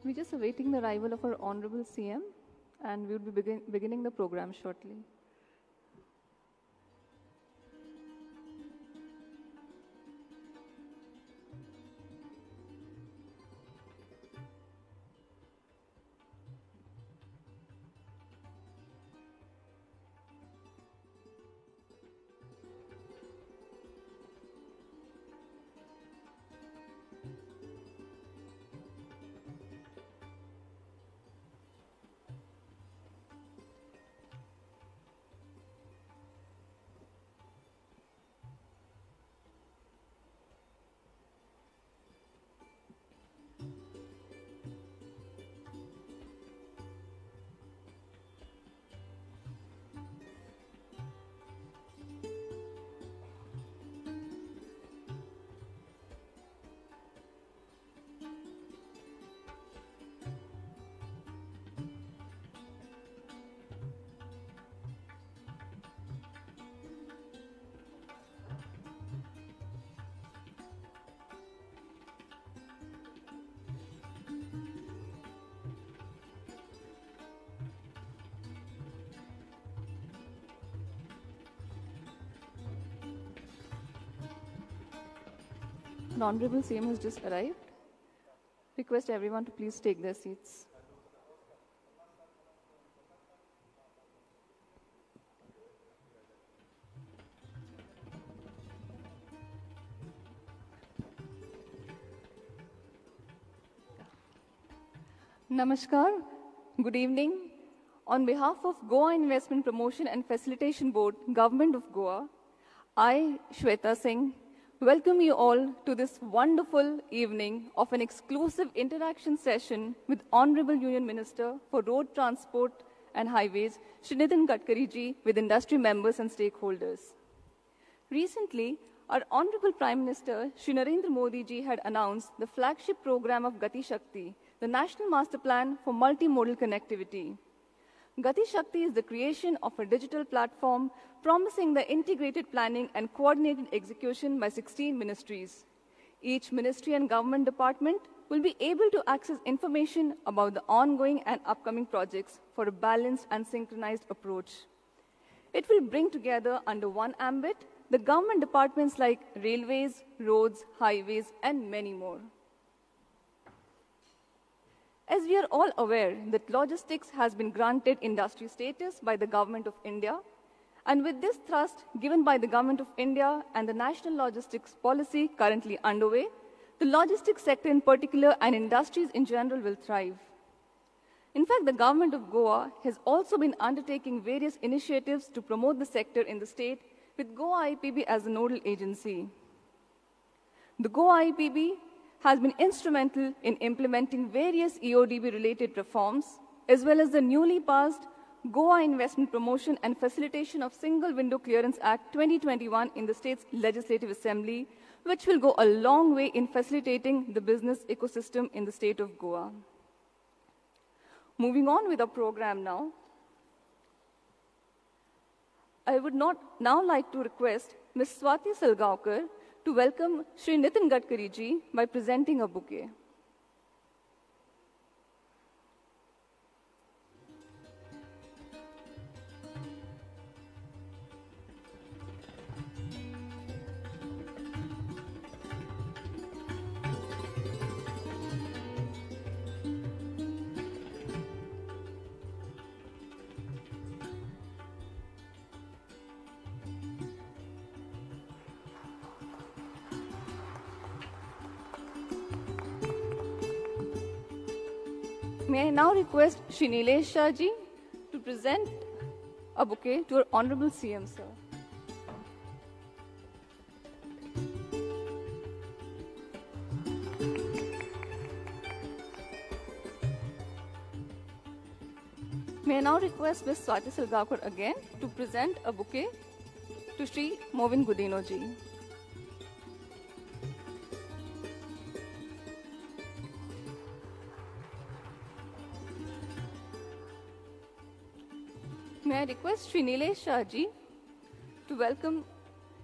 We're just awaiting the arrival of our Honorable CM, and we will be beginning the program shortly. The Honorable CM has just arrived. Request everyone to please take their seats. Namaskar. Good evening. On behalf of Goa Investment Promotion and Facilitation Board, Government of Goa, I, Shweta Singh, welcome you all to this wonderful evening of an exclusive interaction session with Honorable Union Minister for Road Transport and Highways, Shri Nitin Gadkari ji, with industry members and stakeholders. Recently, our Honorable Prime Minister, Shri Narendra Modi ji, had announced the flagship program of Gati Shakti, the National Master Plan for Multimodal Connectivity. Gati Shakti is the creation of a digital platform promising the integrated planning and coordinated execution by 16 ministries. Each ministry and government department will be able to access information about the ongoing and upcoming projects for a balanced and synchronized approach. It will bring together under one ambit the government departments like railways, roads, highways, and many more. As we are all aware that logistics has been granted industry status by the Government of India, and with this thrust given by the Government of India and the National Logistics Policy currently underway, the logistics sector in particular and industries in general will thrive. In fact, the Government of Goa has also been undertaking various initiatives to promote the sector in the state, with Goa IPB as the nodal agency. The Goa IPB has been instrumental in implementing various EODB-related reforms, as well as the newly passed Goa Investment Promotion and Facilitation of Single Window Clearance Act 2021 in the state's Legislative Assembly, which will go a long way in facilitating the business ecosystem in the state of Goa. Moving on with our program now, I would now like to request Ms. Swati Salgaonkar to welcome Shri Nitin Gadkari ji by presenting a bouquet. May I now request Shri Nilesh Shah ji to present a bouquet to our Honorable CM, sir. May I now request Ms. Swati Salgaonkar again to present a bouquet to Shri Movin Gudino ji. May I request Shri Nilesh Shah ji to welcome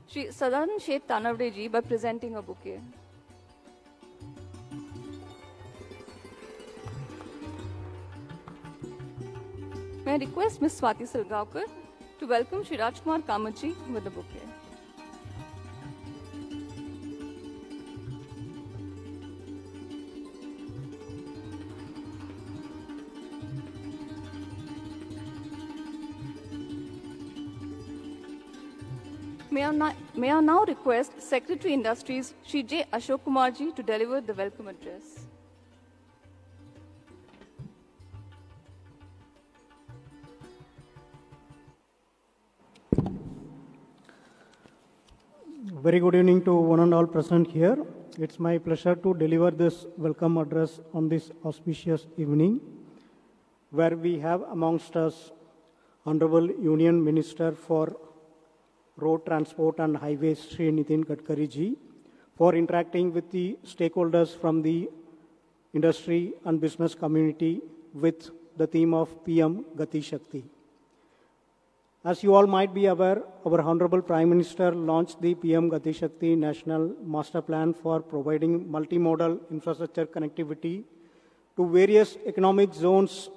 Shri Sadan Sheth Tanavde ji by presenting a bouquet. May I request Ms. Swati Salgaonkar to welcome Shri Rajkumar Kamachi with the bouquet. May I now request Secretary Industries Shri J. Ashok Kumarji to deliver the welcome address. Very good evening to one and all present here. It's my pleasure to deliver this welcome address on this auspicious evening, where we have amongst us Honorable Union Minister for Road Transport and Highways, Shri Nitin Gadkari ji, for interacting with the stakeholders from the industry and business community with the theme of PM Gati Shakti. As you all might be aware, our Honorable Prime Minister launched the PM Gati Shakti National Master Plan for providing multimodal infrastructure connectivity to various economic zones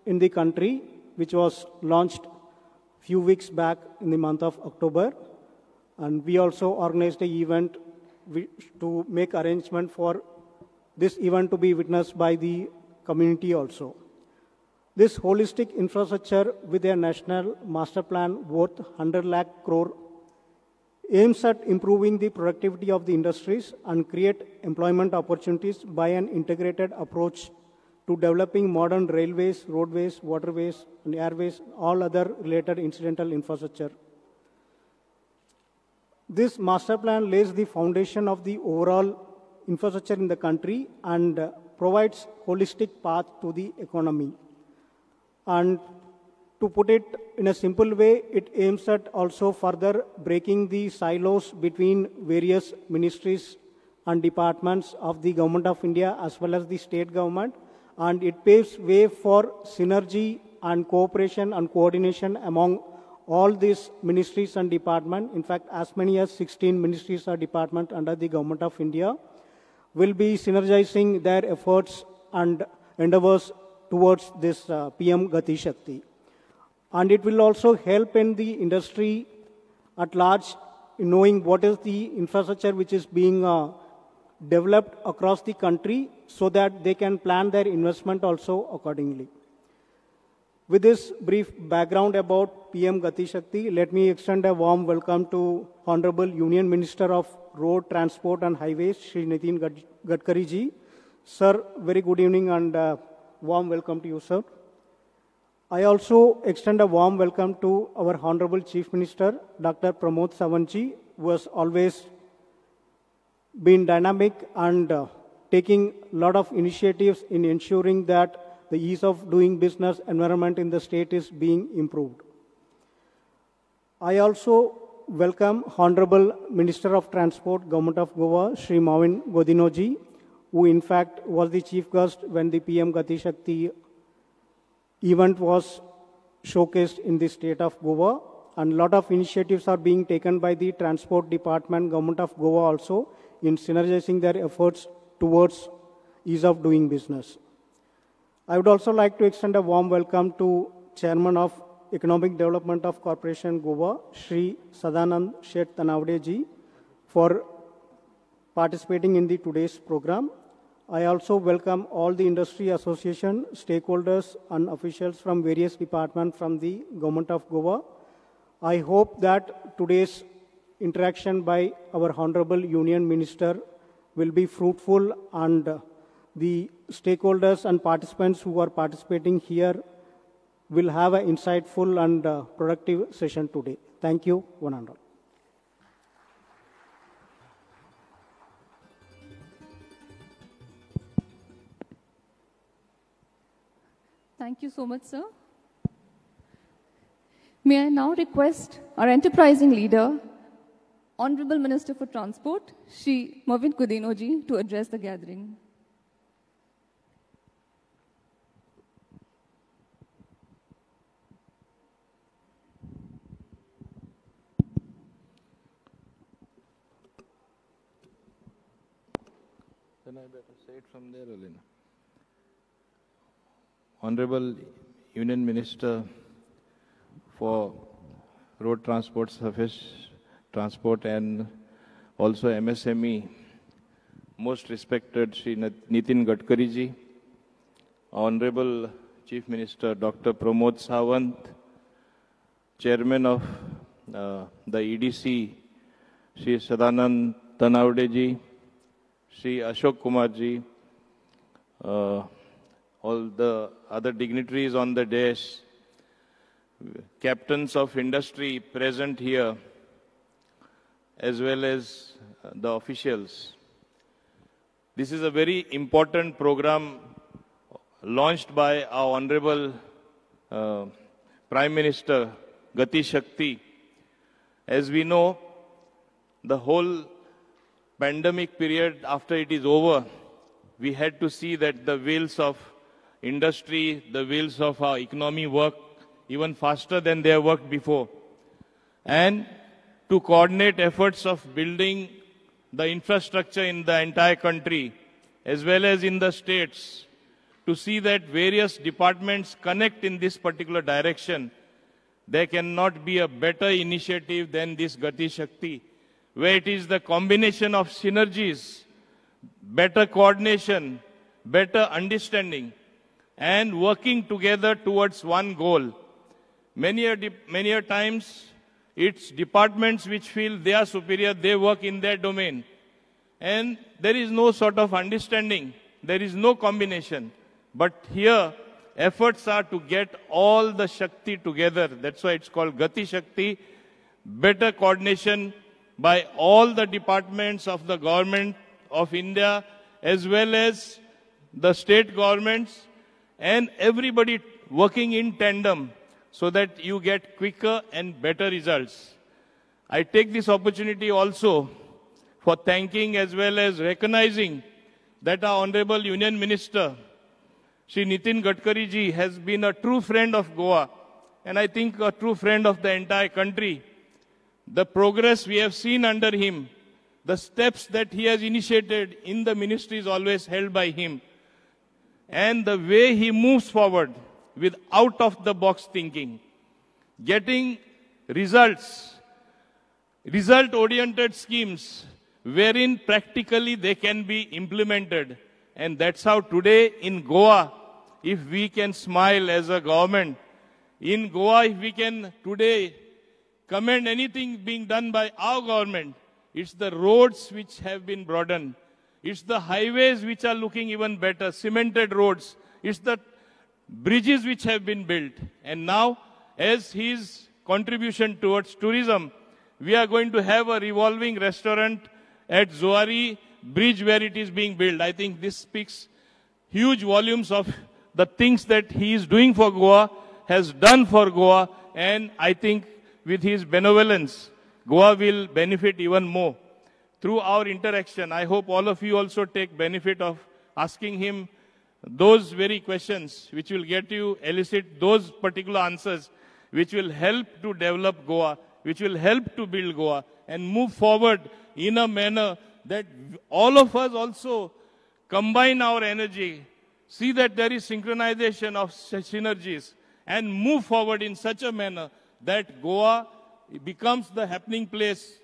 in the country, which was launched few weeks back in the month of October. And we also organized an event to make arrangement for this event to be witnessed by the community also. This holistic infrastructure with a national master plan worth 100 lakh crore aims at improving the productivity of the industries and create employment opportunities by an integrated approach to developing modern railways, roadways, waterways, and airways, all other related incidental infrastructure. This master plan lays the foundation of the overall infrastructure in the country and provides holistic path to the economy. And to put it in a simple way, it aims at also further breaking the silos between various ministries and departments of the Government of India as well as the state government. And it paves way for synergy and cooperation and coordination among all these ministries and departments. In fact, as many as 16 ministries or departments under the Government of India will be synergizing their efforts and endeavors towards this PM Gati Shakti. And it will also help in the industry at large in knowing what is the infrastructure which is being developed across the country so that they can plan their investment also accordingly. With this brief background about PM Gati Shakti, let me extend a warm welcome to Honorable Union Minister of Road, Transport and Highways, Shri Nitin Gadkari ji. Sir, very good evening and warm welcome to you, sir. I also extend a warm welcome to our Honorable Chief Minister, Dr. Pramod Sawant ji, who has always been dynamic and taking a lot of initiatives in ensuring that the ease of doing business environment in the state is being improved. I also welcome Honorable Minister of Transport, Government of Goa, Shri Mavin Godino ji, who in fact was the chief guest when the PM Gati Shakti event was showcased in the state of Goa. And a lot of initiatives are being taken by the Transport Department, Government of Goa also in synergizing their efforts towards ease of doing business. I would also like to extend a warm welcome to Chairman of Economic Development of Corporation Goa, Shri Sadanand Sheth Tanavade ji, for participating in the today's program. I also welcome all the industry association, stakeholders and officials from various departments from the Government of Goa. I hope that today's interaction by our Honorable Union Minister will be fruitful and the stakeholders and participants who are participating here will have an insightful and productive session today. Thank you, one and all. Thank you so much, sir. May I now request our enterprising leader, Honorable Minister for Transport, Shri Mavin Godino ji, to address the gathering. Then I better say it from there, Olina. Honorable Union Minister for Road Transport, Surface Transport and also MSME, most respected Shri Nitin Gadkari ji, Honorable Chief Minister Dr. Pramod Sawant, Chairman of the EDC, Shri Sadanand Tanawade ji, Shri Ashok Kumar ji, all the other dignitaries on the dais, captains of industry present here, as well as the officials. This is a very important program launched by our Honorable Prime Minister, Gati Shakti. As we know, the whole pandemic period, after it is over, we had to see that the wheels of industry, the wheels of our economy work even faster than they have worked before. And to coordinate efforts of building the infrastructure in the entire country, as well as in the states, to see that various departments connect in this particular direction, there cannot be a better initiative than this Gati Shakti, where it is the combination of synergies, better coordination, better understanding, and working together towards one goal. Many a times, it's departments which feel they are superior, they work in their domain. And there is no sort of understanding, there is no combination. But here, efforts are to get all the Shakti together. That's why it's called Gati Shakti. Better coordination by all the departments of the government of India, as well as the state governments, and everybody working in tandem so that you get quicker and better results. I take this opportunity also for thanking as well as recognizing that our Honorable Union Minister, Shri Nitin Gadkari ji, has been a true friend of Goa, and I think a true friend of the entire country. The progress we have seen under him, the steps that he has initiated in the ministry is always held by him. And the way he moves forward with out-of-the-box thinking, getting results, result-oriented schemes, wherein practically they can be implemented. And that's how today in Goa, if we can smile as a government, in Goa, if we can today commend anything being done by our government, it's the roads which have been broadened. It's the highways which are looking even better, cemented roads. It's the bridges which have been built. And now, as his contribution towards tourism, we are going to have a revolving restaurant at Zuari Bridge where it is being built. I think this speaks huge volumes of the things that he is doing for Goa, has done for Goa, and I think with his benevolence, Goa will benefit even more. Through our interaction, I hope all of you also take benefit of asking him those very questions which will get you elicit those particular answers which will help to develop Goa, which will help to build Goa and move forward in a manner that all of us also combine our energy, see that there is synchronization of synergies and move forward in such a manner that Goa becomes the happening place.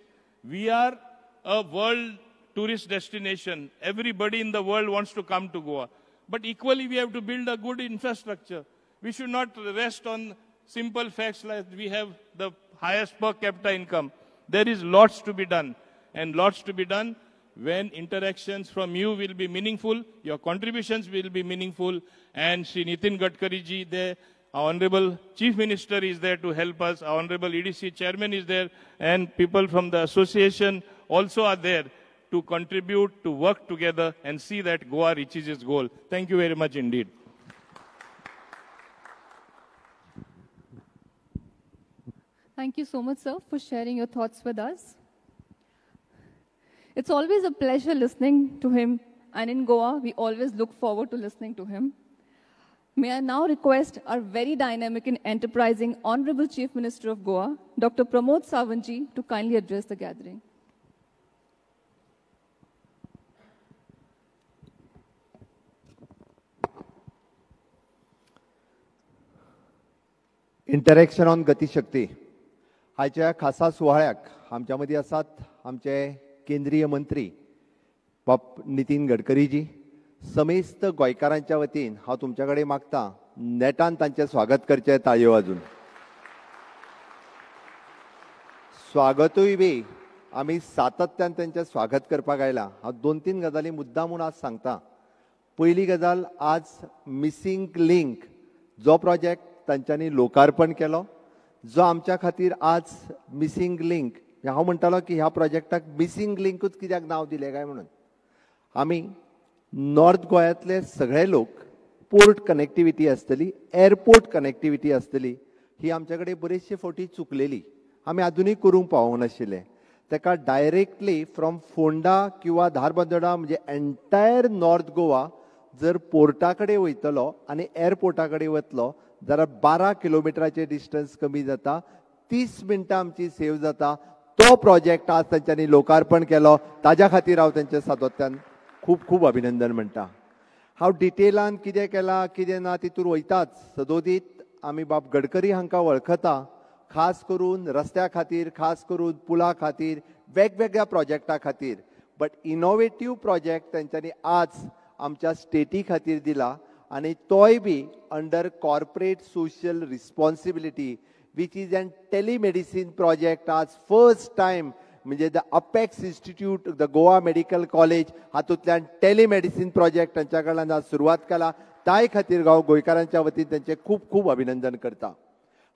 We are a world tourist destination. Everybody in the world wants to come to Goa. But equally, we have to build a good infrastructure. We should not rest on simple facts like we have the highest per capita income. There is lots to be done. And lots to be done when interactions from you will be meaningful, your contributions will be meaningful, and Shri Nitin Gadkari ji there, our Honorable Chief Minister is there to help us, our Honorable EDC Chairman is there, and people from the association also are there to contribute, to work together and see that Goa reaches its goal. Thank you very much indeed. Thank you so much, sir, for sharing your thoughts with us. It's always a pleasure listening to him, and in Goa, we always look forward to listening to him. May I now request our very dynamic and enterprising Honorable Chief Minister of Goa, Dr. Pramod Sawant ji, to kindly address the gathering. Interaction on Gatishakti हाच्या खासा सुवाळ्याक आमच्या मदीं आसात आमचे केंद्रीय मंत्री बाब नितीन गडकरीजी. समेस्त गोंयकारांच्या वतीन हांव तुमच्या कडेन मागतां नेटान तांचें स्वागत करचें ताळयो वाजून. स्वागतूय बी आमी सातत्यान तांचें स्वागत करपाक आयला. हांव 2-3 गजाली मुद्दामून आज सांगतां. पयली गजाल, आज मिसींग लिंक जो प्रोजेक्ट तांच्यांनी लोकार्पण केलो, जो आमच्या खातीर आज मिसींग लिंक, हांव म्हणटालो की ह्या प्रोजेक्टाक मिसींग लिंकूच कित्याक नांव दिलें काय म्हणून. आमी नॉर्थ गोंयांतले सगळे लोक पोर्ट कनेक्टिविटी आसतली, एअरपोर्ट कनेक्टिविटी आसतली, ही आमचे कडेन बरेचशे फावटी चुकलेली. आमी आजुनूय करूंक पावूंक नाशिल्ले. ताका डायरेक्टली फ्रॉम फोंडा किंवा धारबांदोडा म्हणजे एंटायर नॉर्थ गोवा जर पोर्टा कडेन वयतलो आनी एअरपोर्टा कडेन वतलो जाल्यार 12 किलोमिटराचें डिस्टन्स कमी जाता, 30 मिनटां आमची सेव जाता. तो प्रोजेक्ट आज तांच्यांनी लोकार्पण केलो, ताज्या खातीर हांव तांचें सातत्यान खूब खूब अभिनंदन म्हणटा. हांव डिटेलान कितें केलां कितें ना तितूर वयताच. सदोदीत आमी बाब गडकरी हांकां वळखता, खास करून रस्त्या खातीर, खास करून पुला खातीर, वेगवेगळ्या प्रोजेक्टा खातीर. बट इनोवेटीव प्रोजेक्ट तांच्यांनी आज आमच्या स्टेटी खातीर दिला आनी तोय बी under corporate social responsibility, which is an telemedicine project. आज फर्स्ट टायम म्हणजे the apex institute, the Goa medical college हातूंतल्यान टेलिमेडिसीन प्रोजेक्ट तांच्या कडल्यान आज सुरवात केला. ताय खातीर हांव गोंयकारांच्या वतीन तांचें खूब खूब अभिनंदन करता.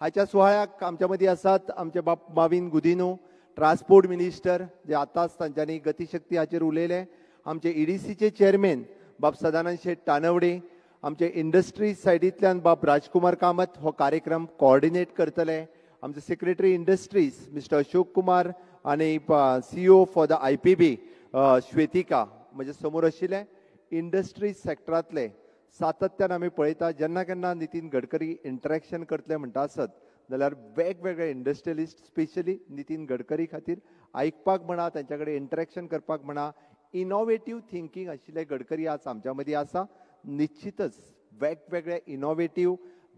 हाच्या सुवाळ्याक आमच्या मदीं आसात आमचे बाब माविन गुदिनो, ट्रान्सपोर्ट मिनिस्टर, जे आतांच तांच्यांनी गतिशक्ती हाचेर उलयले. आमचे EDCचे चेअरमॅन बाब सदानंद शेट तानवडे, आमचे इंडस्ट्रीज सायडींतल्यान बाब राजकुमार कामत हो कार्यक्रम कोऑर्डिनेट करतले. आमचे secretary industries mister Ashok Kumar आनी CEO फॉर द IPB श्वेतिका म्हजे समोर आशिल्ले. इंडस्ट्रीज सेक्टरांतले सातत्यान आमी पळयता, जेन्ना केन्ना नितीन गडकरी इंटरॅक्शन करतले म्हणटा आसत जाल्यार वेगवेगळे इंडस्ट्रियलिस्ट स्पेशली नितीन गडकरी खातीर आयकपाक म्हणा, तांच्या कडेन इंटरॅक्शन करपाक म्हणा, इनोवेटीव थिंकींग आशिल्ले गडकरी आज आमच्या मदीं आसा. निश्चितच वेगवेगळे इनोवेटीव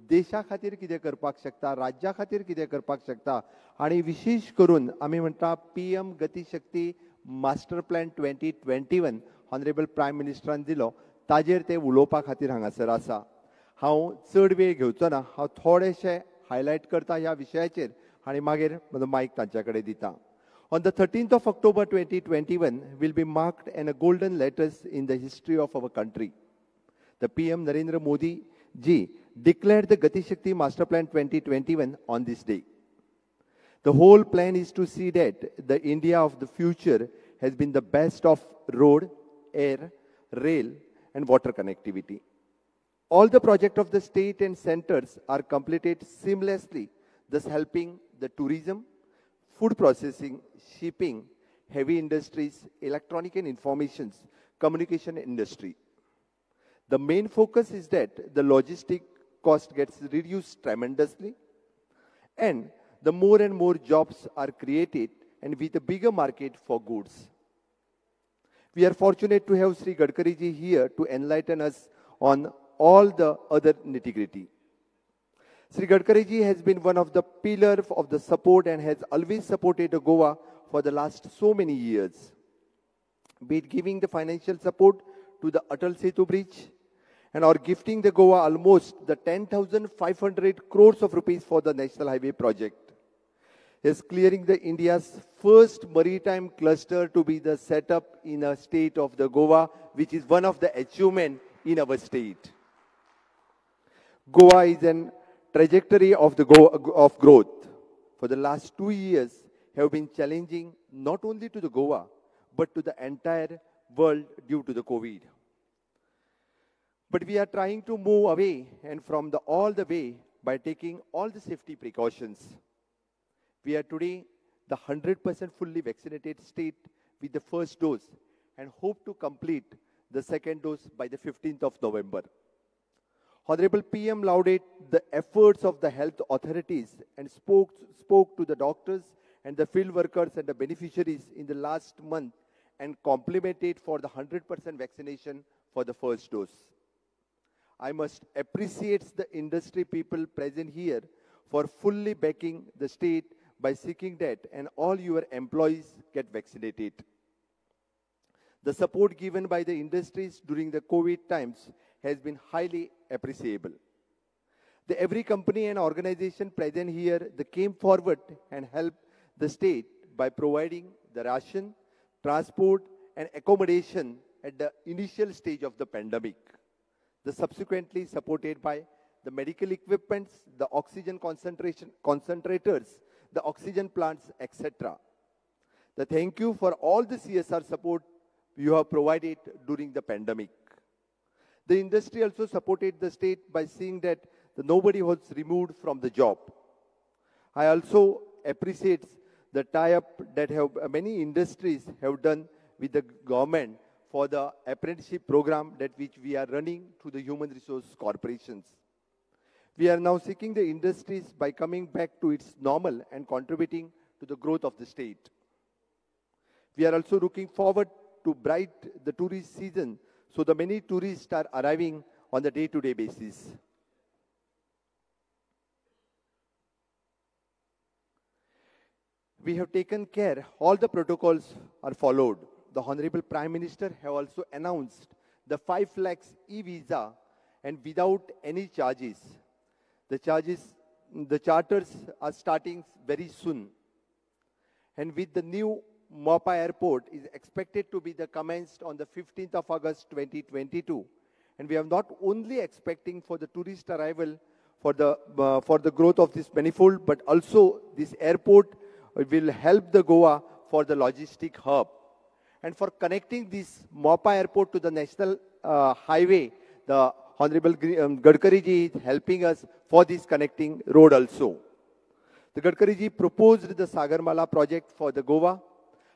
देशा खातीर कितें करपाक शकता, राज्या खातीर कितें करपाक शकता. आनी विशेश करून आमी म्हणटा PM Gatishakti master plan 2021 honourable prime मिनिस्टरान दिलो, ताजेर ते उलोवपा खातीर हांगासर आसा. हांव चड वेळ घेवचो ना, हांव थोडेशे हायलायट करता ह्या विशयाचेर आनी मागीर म्हजो मायक तांच्या कडेन दिता. On the 13th of October 2021 will be marked in a golden letters in the history of our country. The PM Narendra Modi ji declared the Gati Shakti Master Plan 2021 on this day. The whole plan is to see that the India of the future has been the best of road, air, rail and water connectivity. All the projects of the state and centers are completed seamlessly, thus helping the tourism, food processing, shipping, heavy industries, electronic and informations, communication industry. The main focus is that the logistic cost gets reduced tremendously and the more and more jobs are created and with a bigger market for goods. We are fortunate to have Sri Gadkari ji here to enlighten us on all the other nitty-gritty. Sri Gadkari ji has been one of the pillars of the support and has always supported Goa for the last so many years. Be it giving the financial support to the Atal Setu Bridge and or gifting the Goa almost the 10,500 crores of rupees for the National Highway project. Is clearing the India's first maritime cluster to be the setup in a state of the Goa, which is one of the achievements in our state. Goa is an trajectory of of growth. For the last 2 years have been challenging not only to the Goa, but to the entire world due to the COVID. But we are trying to move away and from all the way by taking all the safety precautions. We are today the 100% fully vaccinated state with the first dose and hope to complete the second dose by the 15th of November. Honorable PM lauded the efforts of the health authorities and spoke to the doctors and the field workers and the beneficiaries in the last month and complimented for the 100% vaccination for the first dose. I must appreciate the industry people present here for fully backing the state by seeking that and all your employees get vaccinated. The support given by the industries during the COVID times has been highly appreciable. Every company and organization present here, they came forward and helped the state by providing the ration, transport, and accommodation at the initial stage of the pandemic. The subsequently supported by the medical equipments, the oxygen concentrators, the oxygen plants, etc. The thank you for all the CSR support you have provided during the pandemic. The industry also supported the state by seeing that nobody was removed from the job. I also appreciate the tie-up that many industries have done with the government for the apprenticeship program that which we are running through the human resource corporations. We are now seeking the industries by coming back to its normal and contributing to the growth of the state. We are also looking forward to bright the tourist season, so the many tourists are arriving on the day-to-day basis. We have taken care, all the protocols are followed. The Honorable Prime Minister have also announced the 5 lakhs e-visa and without any charges. The charters are starting very soon. And with the new Mopa Airport is expected to be commenced on the 15th of August 2022. And we are not only expecting for the tourist arrival for the growth of this manifold, but also this airport will help the Goa for the logistic hub. And for connecting this Mopa Airport to the national highway, the Honorable Gadkari ji is helping us for this connecting road also. The Gadkari ji proposed the Sagarmala project for the Goa.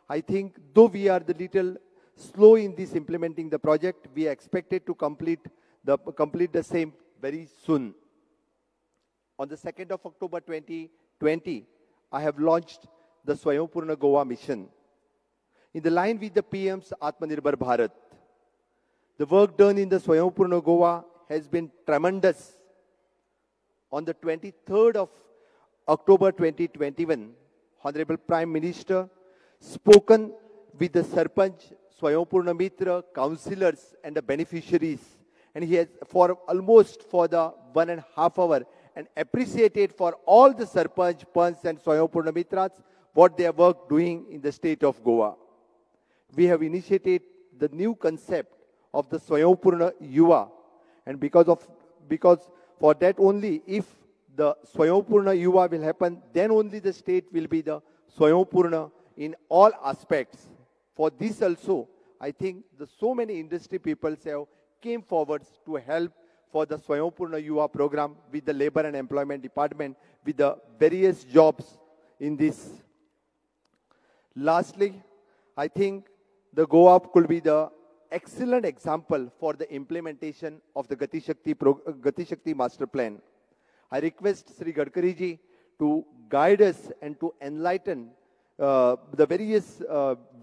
I think though we are the little slow in this implementing the project, we are expected to complete the same very soon. On the 2nd of October 2020, I have launched the Swayambhurna Goa mission. In the line with the PM's Atmanirbhar Bharat, the work done in the Swayambhurna Goa has been tremendous. On the 23rd of October 2021, Honorable Prime Minister spoken with the Sarpanch, Swayambhurna Mitra, councillors and the beneficiaries. And he has for the 1.5 hours and appreciated for all the Sarpanch, Panch and Swayambhurna Mitras what they are work doing in the state of Goa. We have initiated the new concept of the Swayambhurna Yuva, and because for that only, if the Swayambhurna Yuva will happen, then only the state will be the Swayambhurna in all aspects. For this also, I think so many industry people have came forward to help for the Swayambhurna Yuva program with the Labor and Employment Department with the various jobs in this. Lastly, I think the Goa could be the excellent example for the implementation of the Gati Shakti Master Plan. I request Sri Gadkari ji to guide us and to enlighten the various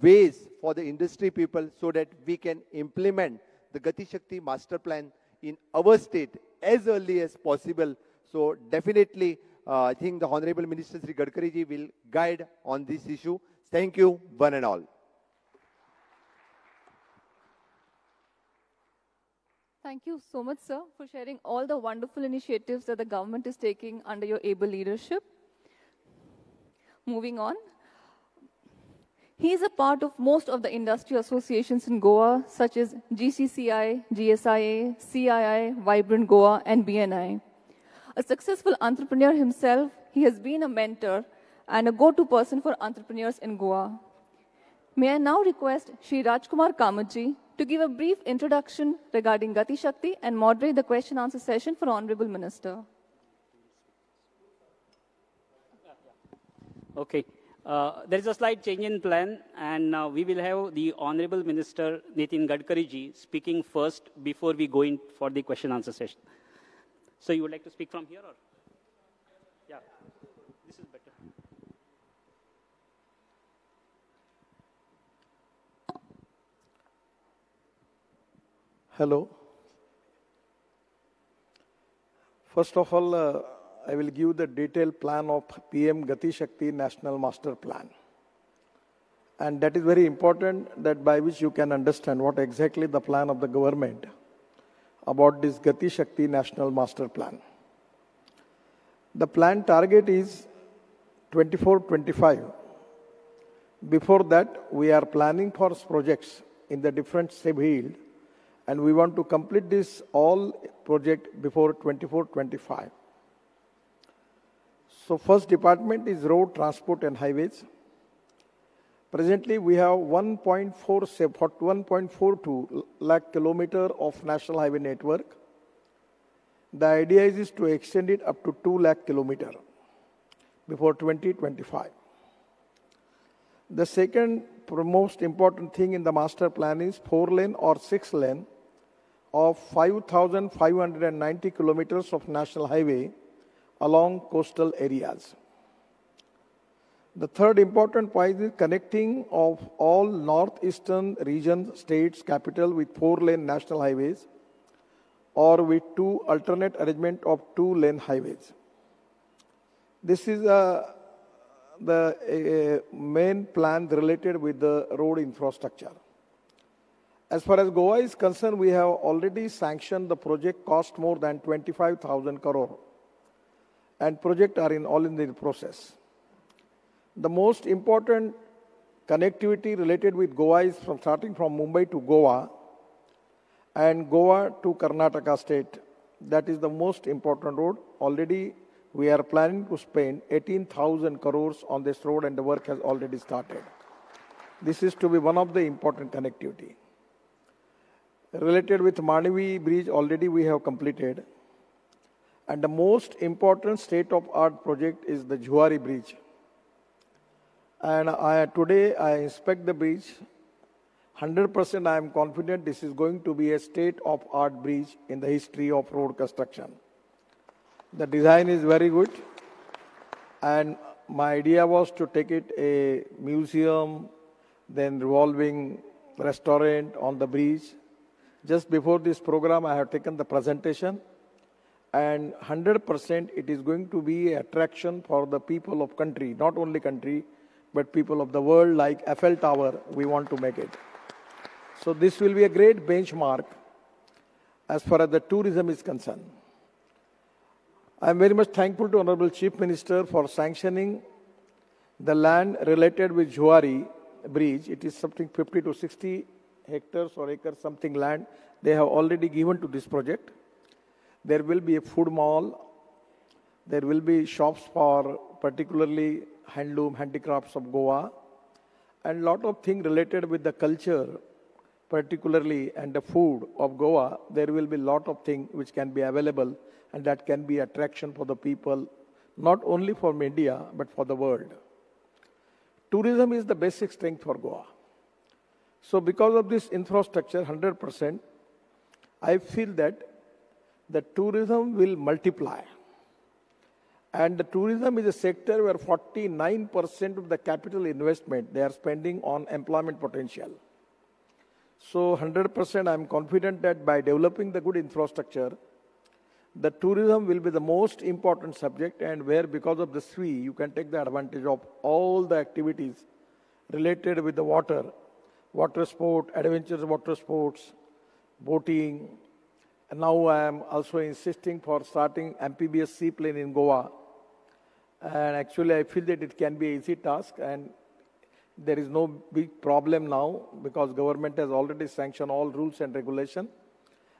ways for the industry people so that we can implement the Gati Shakti Master Plan in our state as early as possible. So definitely, I think the Honorable Minister Sri Gadkari ji will guide on this issue. Thank you, one and all. Thank you so much, sir, for sharing all the wonderful initiatives that the government is taking under your able leadership. Moving on. He is a part of most of the industry associations in Goa, such as GCCI, GSIA, CII, Vibrant Goa, and BNI. A successful entrepreneur himself, he has been a mentor and a go-to person for entrepreneurs in Goa. May I now request Shri Rajkumar Kamath to give a brief introduction regarding Gati Shakti and moderate the question-answer session for Honorable Minister. Okay. There is a slight change in plan, and we will have the Honorable Minister Nitin Gadkari ji speaking first before we go in for the question-answer session. So you would like to speak from here, or? Yeah, this is better. Hello. First of all, I will give the detailed plan of PM Gati Shakti National Master Plan. And that is very important, that by which you can understand what exactly the plan of the government about this Gati Shakti National Master Plan. The plan target is 24-25. Before that, we are planning for projects in the different subfield, and we want to complete this all project before 24-25. So first department is road, transport and highways. Presently, we have 1.42 lakh kilometer of national highway network. The idea is to extend it up to 2 lakh kilometer before 2025. The second most important thing in the master plan is 4-lane or 6-lane of 5,590 kilometers of national highway along coastal areas. The third important point is connecting of all northeastern region states capital with 4-lane national highways or with 2 alternate arrangement of 2-lane highways. This is the main plan related with the road infrastructure. As far as Goa is concerned, we have already sanctioned the project cost more than 25,000 crore, and projects are all in the process. The most important connectivity related with Goa is starting from Mumbai to Goa and Goa to Karnataka state. That is the most important road. Already we are planning to spend 18,000 crores on this road, and the work has already started. This is to be one of the important connectivity. Related with Manvi Bridge, already we have completed. And the most important state-of-art project is the Juari Bridge. And today I inspect the bridge. 100% I am confident this is going to be a state-of-art bridge in the history of road construction. The design is very good. And my idea was to take it a museum, then revolving restaurant on the bridge. Just before this program, I have taken the presentation. And 100% it is going to be an attraction for the people of country, not only country, but people of the world, like Eiffel Tower, we want to make it. So this will be a great benchmark as far as the tourism is concerned. I am very much thankful to Honorable Chief Minister for sanctioning the land related with Juari Bridge. It is something 50 to 60 hectares or acres, something land they have already given to this project. There will be a food mall. There will be shops for particularly handloom, handicrafts of Goa, and lot of things related with the culture, particularly, and the food of Goa. There will be lot of things which can be available, and that can be attraction for the people, not only from India, but for the world. Tourism is the basic strength for Goa. So because of this infrastructure, 100%, I feel that the tourism will multiply. And the tourism is a sector where 49% of the capital investment they are spending on employment potential. So 100% I am confident that by developing the good infrastructure, the tourism will be the most important subject, and where because of the SWE, you can take the advantage of all the activities related with the water sport, adventurous water sports, boating. And now I am also insisting for starting amphibious seaplane in Goa. And actually I feel that it can be an easy task, and there is no big problem now because government has already sanctioned all rules and regulation.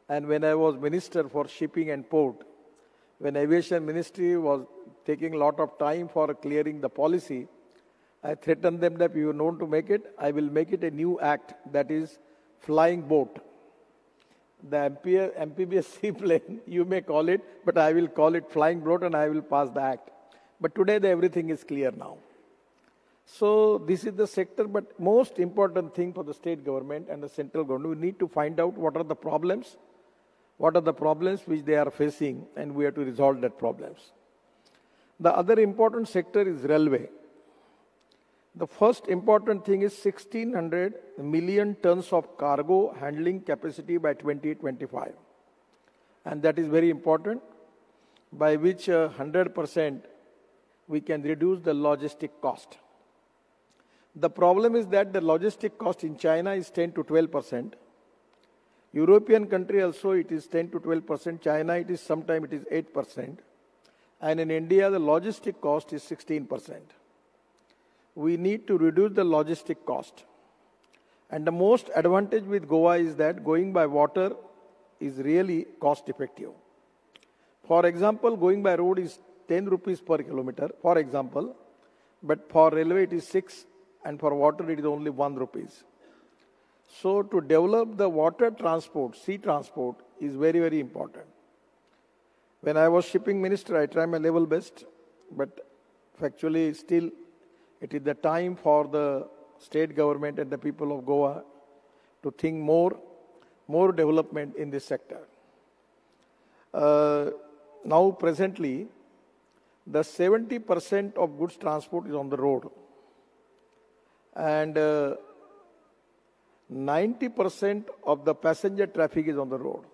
And when I was Minister for Shipping and Port, when Aviation Ministry was taking a lot of time for clearing the policy, I threatened them that if you want to make it, I will make it a new act, that is flying boat. The amphibious seaplane, you may call it, but I will call it flying boat, and I will pass the act. But today everything is clear now. So this is the sector, but most important thing for the state government and the central government, we need to find out what are the problems which they are facing, and we have to resolve that problems. The other important sector is railway. The first important thing is 1,600 million tons of cargo handling capacity by 2025. And that is very important. by which 100% we can reduce the logistic cost. The problem is that the logistic cost in China is 10 to 12%. European country also it is 10 to 12%. China it is sometime it is 8%. And in India the logistic cost is 16%. We need to reduce the logistic cost. And the most advantage with Goa is that going by water is really cost effective. For example, going by road is 10 rupees per kilometer, for example, but for railway it is 6 and for water it is only 1 rupees. So to develop the water transport, sea transport is very, very important. When I was shipping minister, I tried my level best, but factually still it is the time for the state government and the people of Goa to think more development in this sector. Now presently, the 70% of goods transport is on the road. And 90% of the passenger traffic is on the road.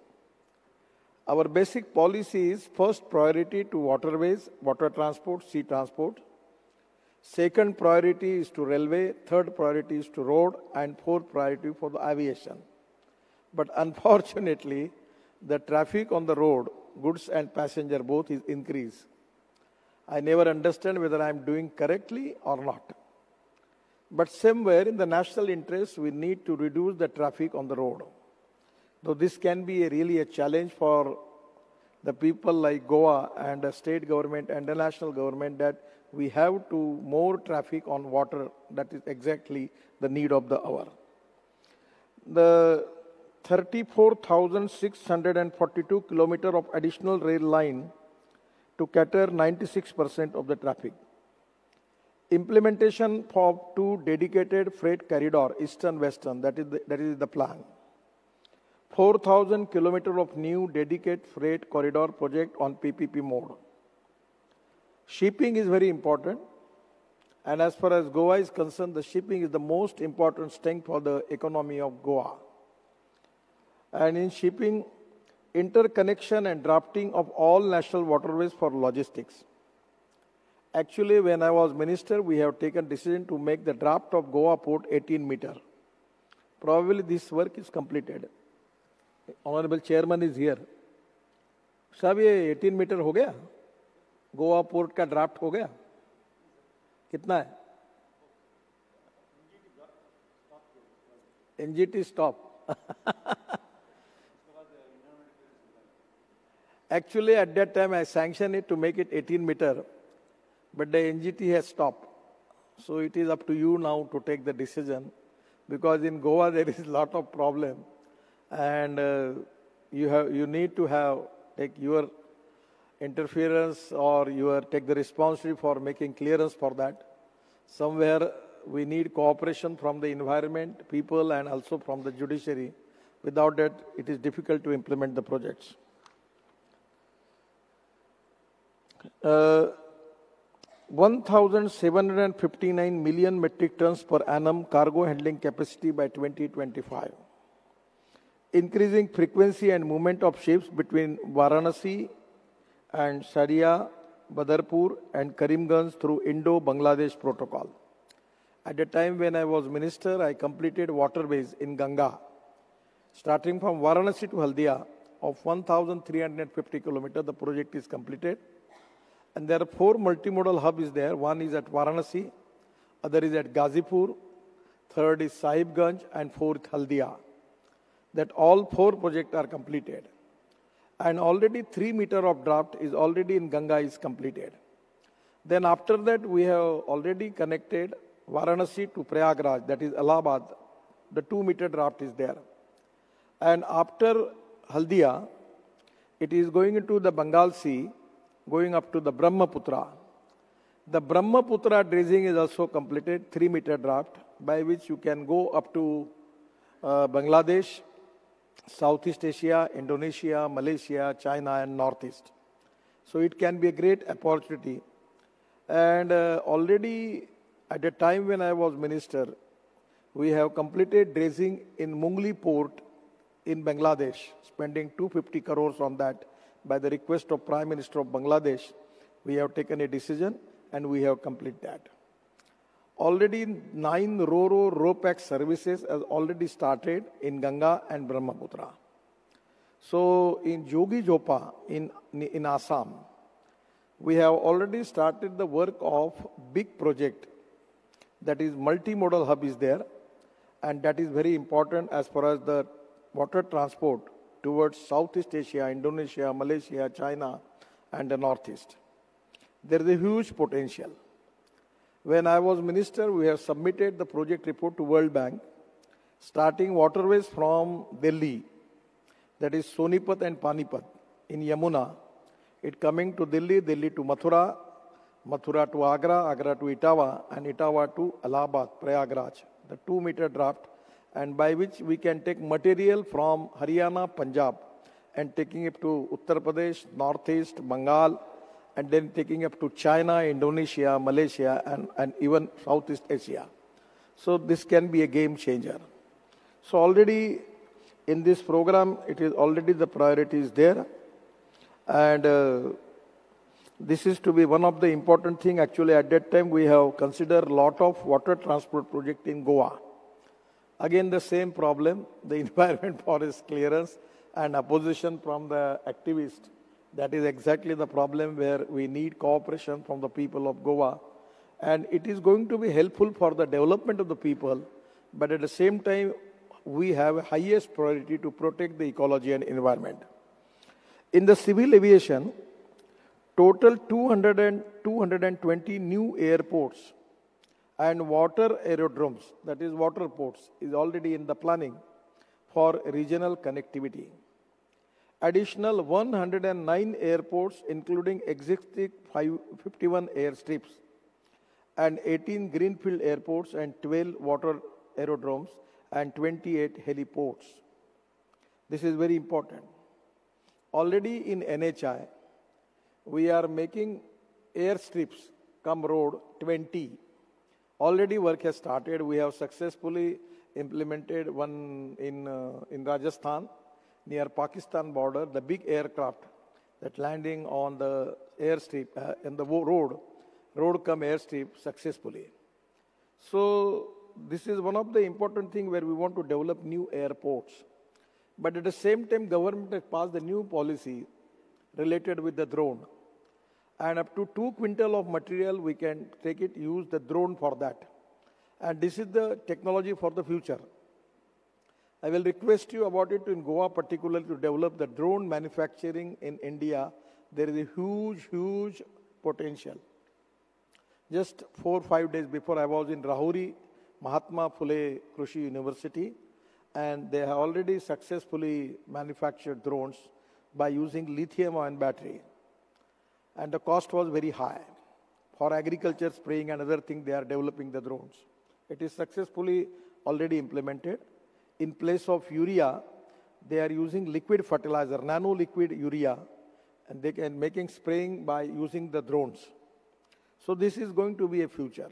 Our basic policy is first priority to waterways, water transport, sea transport. Second priority is to railway, third priority is to road, and fourth priority for the aviation. But unfortunately, the traffic on the road, goods and passenger both is increased. I never understand whether I am doing correctly or not. But somewhere in the national interest, we need to reduce the traffic on the road. Though this can be really a challenge for the people like Goa and the state government and the national government that we have to more traffic on water. That is exactly the need of the hour. The 34,642 kilometers of additional rail line to cater 96% of the traffic. Implementation for 2 dedicated freight corridor, Eastern-Western, that is the plan. 4,000 kilometers of new dedicated freight corridor project on PPP mode. Shipping is very important. And as far as Goa is concerned, the shipping is the most important strength for the economy of Goa. And in shipping, interconnection and drafting of all national waterways for logistics. Actually, when I was minister, we have taken decision to make the draft of Goa port 18 meter. Probably this work is completed. Honorable Chairman is here. साहब ये 18 metre हो गया? Goa port का draft हो गया? कितना है? NGT stop. Actually, at that time, I sanctioned it to make it 18 meter, but the NGT has stopped. So it is up to you now to take the decision, because in Goa there is a lot of problem, and you need to take your interference or take the responsibility for making clearance for that. Somewhere we need cooperation from the environment, people, and also from the judiciary. Without that, it is difficult to implement the projects. 1,759 million metric tons per annum cargo handling capacity by 2025. Increasing frequency and movement of ships between Varanasi and Saria, Badarpur and Karimganj through Indo-Bangladesh protocol. At the time when I was minister, I completed waterways in Ganga, starting from Varanasi to Haldia of 1,350 kilometers. The project is completed. And there are 4 multimodal hubs there. One is at Varanasi, other is at Gazipur, third is Sahibganj, and fourth Haldia. That all 4 projects are completed. And already 3 meters of draft is already in Ganga is completed. Then after that, we have already connected Varanasi to Prayagraj, that is Allahabad. The 2 meter draft is there. And after Haldia, it is going into the Bengal Sea, going up to the Brahmaputra. The Brahmaputra dredging is also completed, 3 meter draft, by which you can go up to Bangladesh, Southeast Asia, Indonesia, Malaysia, China, and Northeast. So it can be a great opportunity. And already at the time when I was minister, we have completed dredging in Mungli port in Bangladesh, spending 250 crores on that, by the request of Prime Minister of Bangladesh, we have taken a decision and we have completed that. Already 9 Ro-Ro Ro-Pack services has already started in Ganga and Brahmaputra. So in Jogi Jopa in Assam, we have already started the work of big project, that is multimodal hub is there, and that is very important as far as the water transport towards Southeast Asia, Indonesia, Malaysia, China, and the Northeast. There is a huge potential. When I was minister, we have submitted the project report to World Bank, starting waterways from Delhi, that is Sonipat and Panipat in Yamuna, it coming to Delhi, Delhi to Mathura, Mathura to Agra, Agra to Etawah, and Etawah to Allahabad, Prayagraj, the 2-meter draft, and by which we can take material from Haryana, Punjab, and taking it to Uttar Pradesh, Northeast, Bengal, and then taking up to China, Indonesia, Malaysia, and even Southeast Asia. So this can be a game changer. So already in this program, it is already the priorities there. And this is to be one of the important thing. Actually, at that time, we have considered a lot of water transport project in Goa. Again, the same problem, the environment forest clearance and opposition from the activists. That is exactly the problem where we need cooperation from the people of Goa. And it is going to be helpful for the development of the people, but at the same time, we have a highest priority to protect the ecology and environment. In the civil aviation, total 220 new airports and water aerodromes, that is water ports, is already in the planning for regional connectivity. Additional 109 airports, including existing 51 airstrips, and 18 greenfield airports and 12 water aerodromes and 28 heliports. This is very important. Already in NHI, we are making airstrips come road 20. Already work has started. We have successfully implemented one in Rajasthan, near Pakistan border, the big aircraft that landing on the airstrip, in the road come airstrip successfully. So this is one of the important things where we want to develop new airports. But at the same time, government has passed a new policy related with the drone. And up to 2 quintal of material, we can take it, use the drone for that. And this is the technology for the future. I will request you about it in Goa particularly to develop the drone manufacturing in India. There is a huge, huge potential. Just 4 or 5 days before, I was in Rahuri, Mahatma Phule Krishi University, and they have already successfully manufactured drones by using lithium-ion battery. And the cost was very high. For agriculture, spraying and other things, they are developing the drones. It is successfully already implemented. In place of urea, they are using liquid fertilizer, nano-liquid urea, and they can making spraying by using the drones. So this is going to be a future.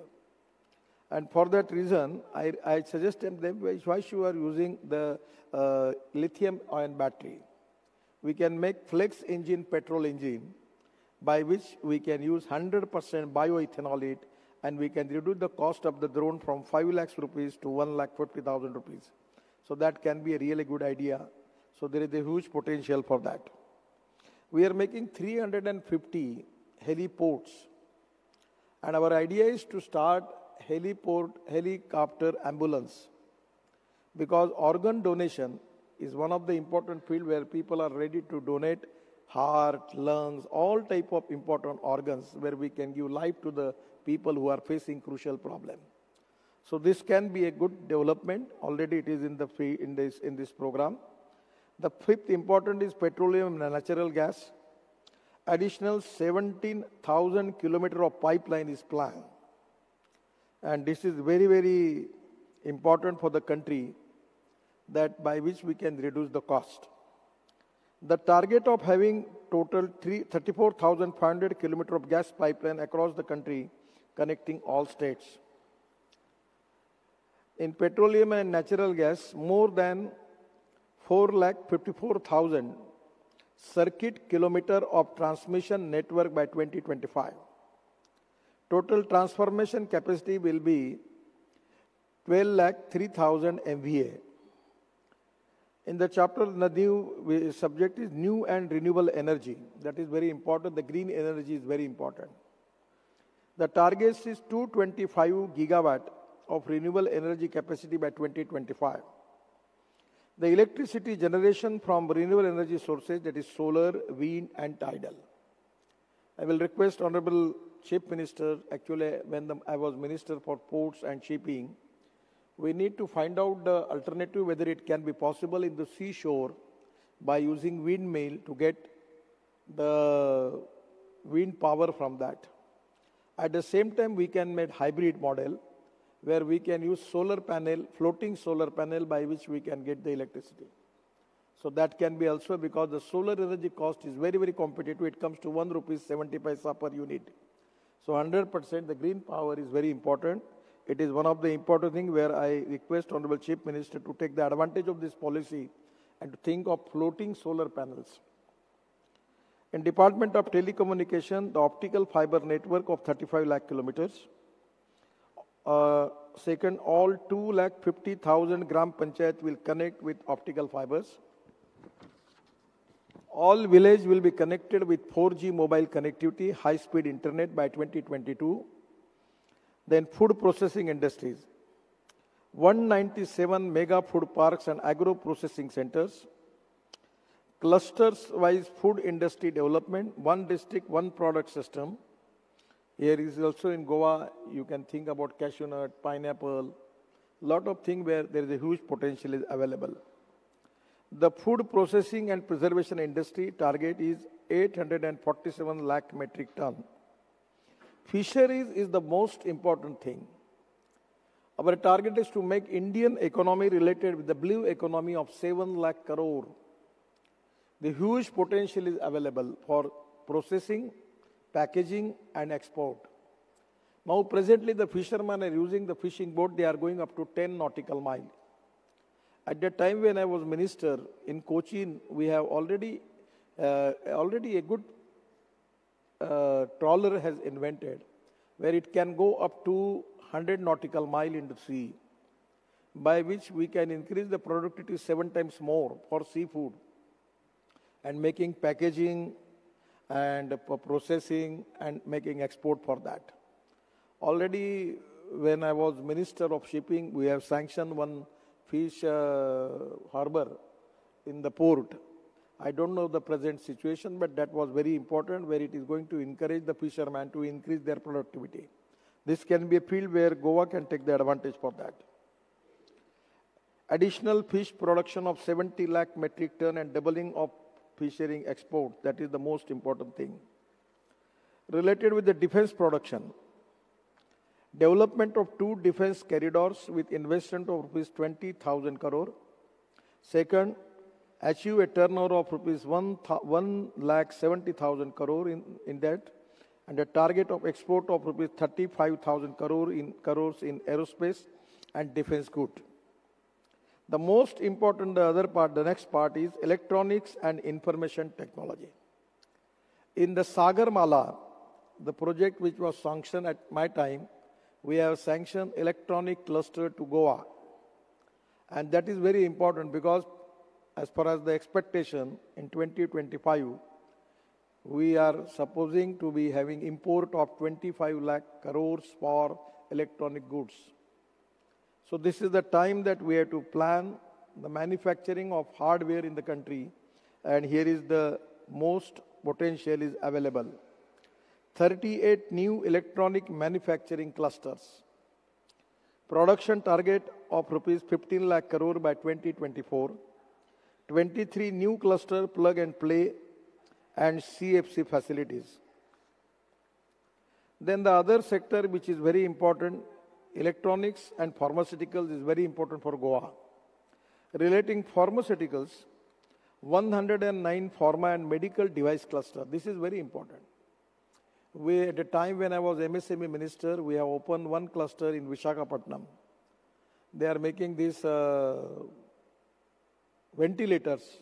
And for that reason, I suggested them, why you are using the lithium-ion battery? We can make flex engine, petrol engine, by which we can use 100% bioethanol it, and we can reduce the cost of the drone from 5 lakhs rupees to 1,50,000 rupees. So that can be a really good idea. So there is a huge potential for that. We are making 350 heliports. And our idea is to start helicopter ambulance. Because organ donation is one of the important fields where people are ready to donate heart, lungs, all type of important organs where we can give life to the people who are facing crucial problem. So this can be a good development. Already it is in this program. The fifth important is petroleum and natural gas. Additional 17,000 kilometers of pipeline is planned. And this is very, very important for the country, that by which we can reduce the cost. The target of having total 34,500 kilometers of gas pipeline across the country connecting all states. In petroleum and natural gas, more than 4,54,000 circuit kilometer of transmission network by 2025. Total transformation capacity will be 12,03,000 MVA. In the chapter, the new subject is new and renewable energy. That is very important. The green energy is very important. The target is 225 gigawatt of renewable energy capacity by 2025. The electricity generation from renewable energy sources, that is solar, wind and tidal. I will request Honorable Chief Minister, actually when I was Minister for Ports and Shipping, we need to find out the alternative whether it can be possible in the seashore by using windmill to get the wind power from that. At the same time, we can make hybrid model where we can use solar panel, floating solar panel by which we can get the electricity. So that can be also because the solar energy cost is very, very competitive. It comes to 1 rupee 70 paisa per unit. So 100% the green power is very important. It is one of the important things where I request Honorable Chief Minister to take the advantage of this policy and to think of floating solar panels. In Department of Telecommunication, the optical fiber network of 35 lakh kilometers. Second, all 2,50,000 gram panchayat will connect with optical fibers. All villages will be connected with 4G mobile connectivity, high-speed internet by 2022. Then food processing industries. 197 mega food parks and agro-processing centers. Clusters-wise food industry development, one district, one product system. Here is also in Goa, you can think about cashew nut, pineapple, lot of things where there is a huge potential is available. The food processing and preservation industry target is 847 lakh metric ton. Fisheries is the most important thing. Our target is to make Indian economy related with the blue economy of 7 lakh crore. The huge potential is available for processing, packaging and export. Now presently the fishermen are using the fishing boat, they are going up to 10 nautical miles. At the time when I was minister in Cochin, we have already a good trawler has invented where it can go up to 100 nautical mile in the sea, by which we can increase the productivity 7 times more for seafood and making packaging and processing and making export for that. Already when I was Minister of Shipping, we have sanctioned one fish harbor in the port. I don't know the present situation, but that was very important where it is going to encourage the fishermen to increase their productivity. This can be a field where Goa can take the advantage for that. Additional fish production of 70 lakh metric ton and doubling of fishery export, that is the most important thing. Related with the defense production, development of 2 defense corridors with investment of rupees 20,000 crore. Second, achieve a turnover of rupees 1,70,000 crore in that, and a target of export of rupees 35,000 crores in aerospace and defense good. The most important, the next part is electronics and information technology. In the Sagarmala, the project which was sanctioned at my time, we have sanctioned electronic cluster to Goa. And that is very important because as far as the expectation in 2025, we are supposing to be having import of 25 lakh crores for electronic goods. So this is the time that we have to plan the manufacturing of hardware in the country, and here is the most potential is available. 38 new electronic manufacturing clusters. Production target of rupees 15 lakh crore by 2024. 23 new cluster plug and play and CFC facilities. Then the other sector which is very important, electronics and pharmaceuticals is very important for Goa. Relating pharmaceuticals, 109 pharma and medical device cluster. This is very important. At the time when I was MSME minister, we have opened one cluster in Visakhapatnam. They are making these ventilators.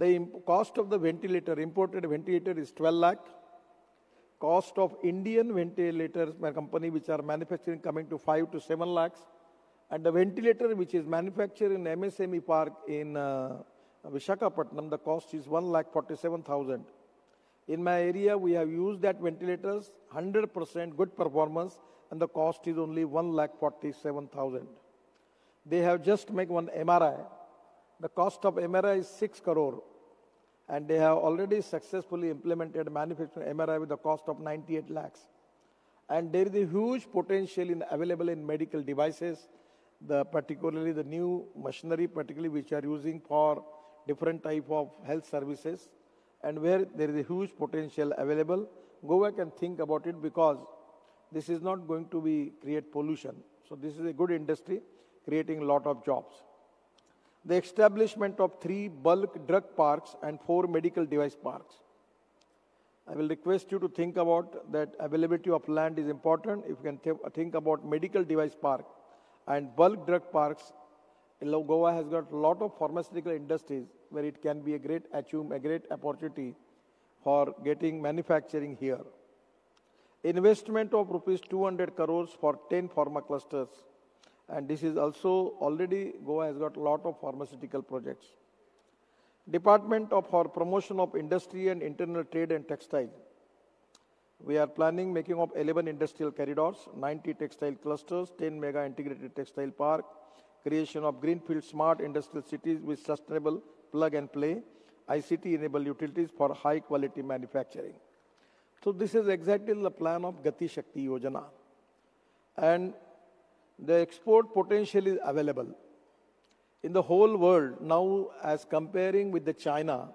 The cost of the ventilator, imported ventilator, is 12 lakh. Cost of Indian ventilators, my company which are manufacturing, coming to 5 to 7 lakhs. And the ventilator which is manufactured in MSME Park in Visakhapatnam, the cost is 1,47,000. In my area, we have used that ventilators, 100% good performance, and the cost is only 1,47,000. They have just made one MRI. The cost of MRI is 6 crore. And they have already successfully implemented manufacturing MRI with a cost of 98 lakhs. And there is a huge potential available in medical devices, particularly the new machinery, particularly which are using for different type of health services, and where there is a huge potential available. Goa can think about it because this is not going to create pollution. So this is a good industry creating a lot of jobs. The establishment of 3 bulk drug parks and 4 medical device parks. I will request you to think about that. Availability of land is important. If you can think about medical device park and bulk drug parks, Goa has got a lot of pharmaceutical industries where it can be a great opportunity for getting manufacturing here. Investment of rupees 200 crores for 10 pharma clusters. And this is also already Goa has got a lot of pharmaceutical projects. Department for Promotion of Industry and Internal Trade and Textile. We are planning making of 11 industrial corridors, 90 textile clusters, 10 mega integrated textile park, creation of greenfield smart industrial cities with sustainable plug and play, ICT-enabled utilities for high-quality manufacturing. So this is exactly the plan of Gati Shakti Yojana. And the export potential is available. In the whole world, now as comparing with the China,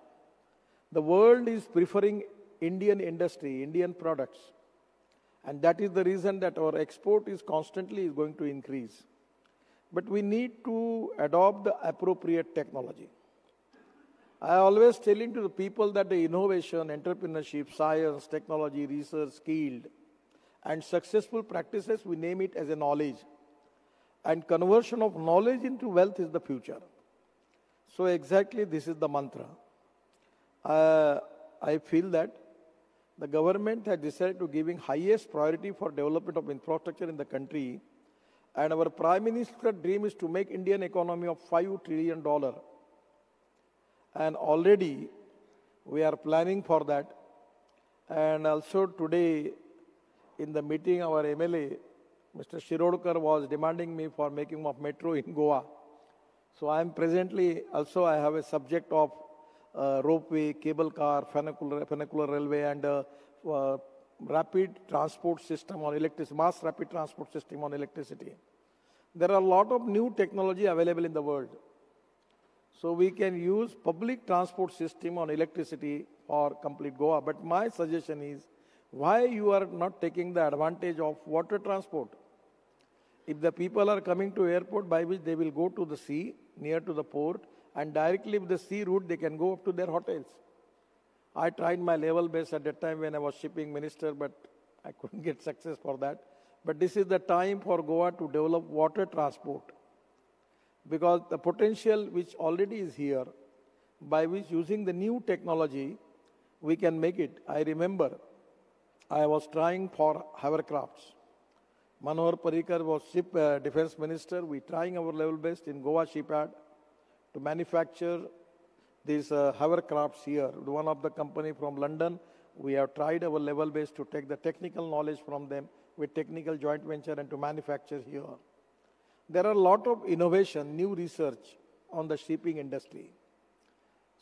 the world is preferring Indian industry, Indian products. And that is the reason that our export is constantly going to increase. But we need to adopt the appropriate technology. I always telling to the people that the innovation, entrepreneurship, science, technology, research, skilled, and successful practices, we name it as a knowledge. And conversion of knowledge into wealth is the future. So exactly this is the mantra. I feel that the government has decided to giving highest priority for development of infrastructure in the country. And our Prime Minister's dream is to make Indian economy of $5 trillion. And already we are planning for that. And also today in the meeting, our MLA, Mr. Shirodkar, was demanding me for making of metro in Goa. So I am presently, also I have a subject of ropeway, cable car, funicular railway, and rapid transport system on electricity, mass rapid transport system on electricity. There are a lot of new technology available in the world. So we can use public transport system on electricity for complete Goa. But my suggestion is, why you are not taking the advantage of water transport? If the people are coming to airport, by which they will go to the sea, near to the port, and directly with the sea route, they can go up to their hotels. I tried my level best at that time when I was shipping minister, but I couldn't get success for that. But this is the time for Goa to develop water transport. Because the potential which already is here, by which using the new technology, we can make it. I remember I was trying for hovercrafts. Manohar Parrikar was defense minister. We trying our level best in Goa shipyard to manufacture these hovercrafts here. One of the company from London, we have tried our level best to take the technical knowledge from them with technical joint venture and to manufacture here. There are a lot of innovation, new research on the shipping industry.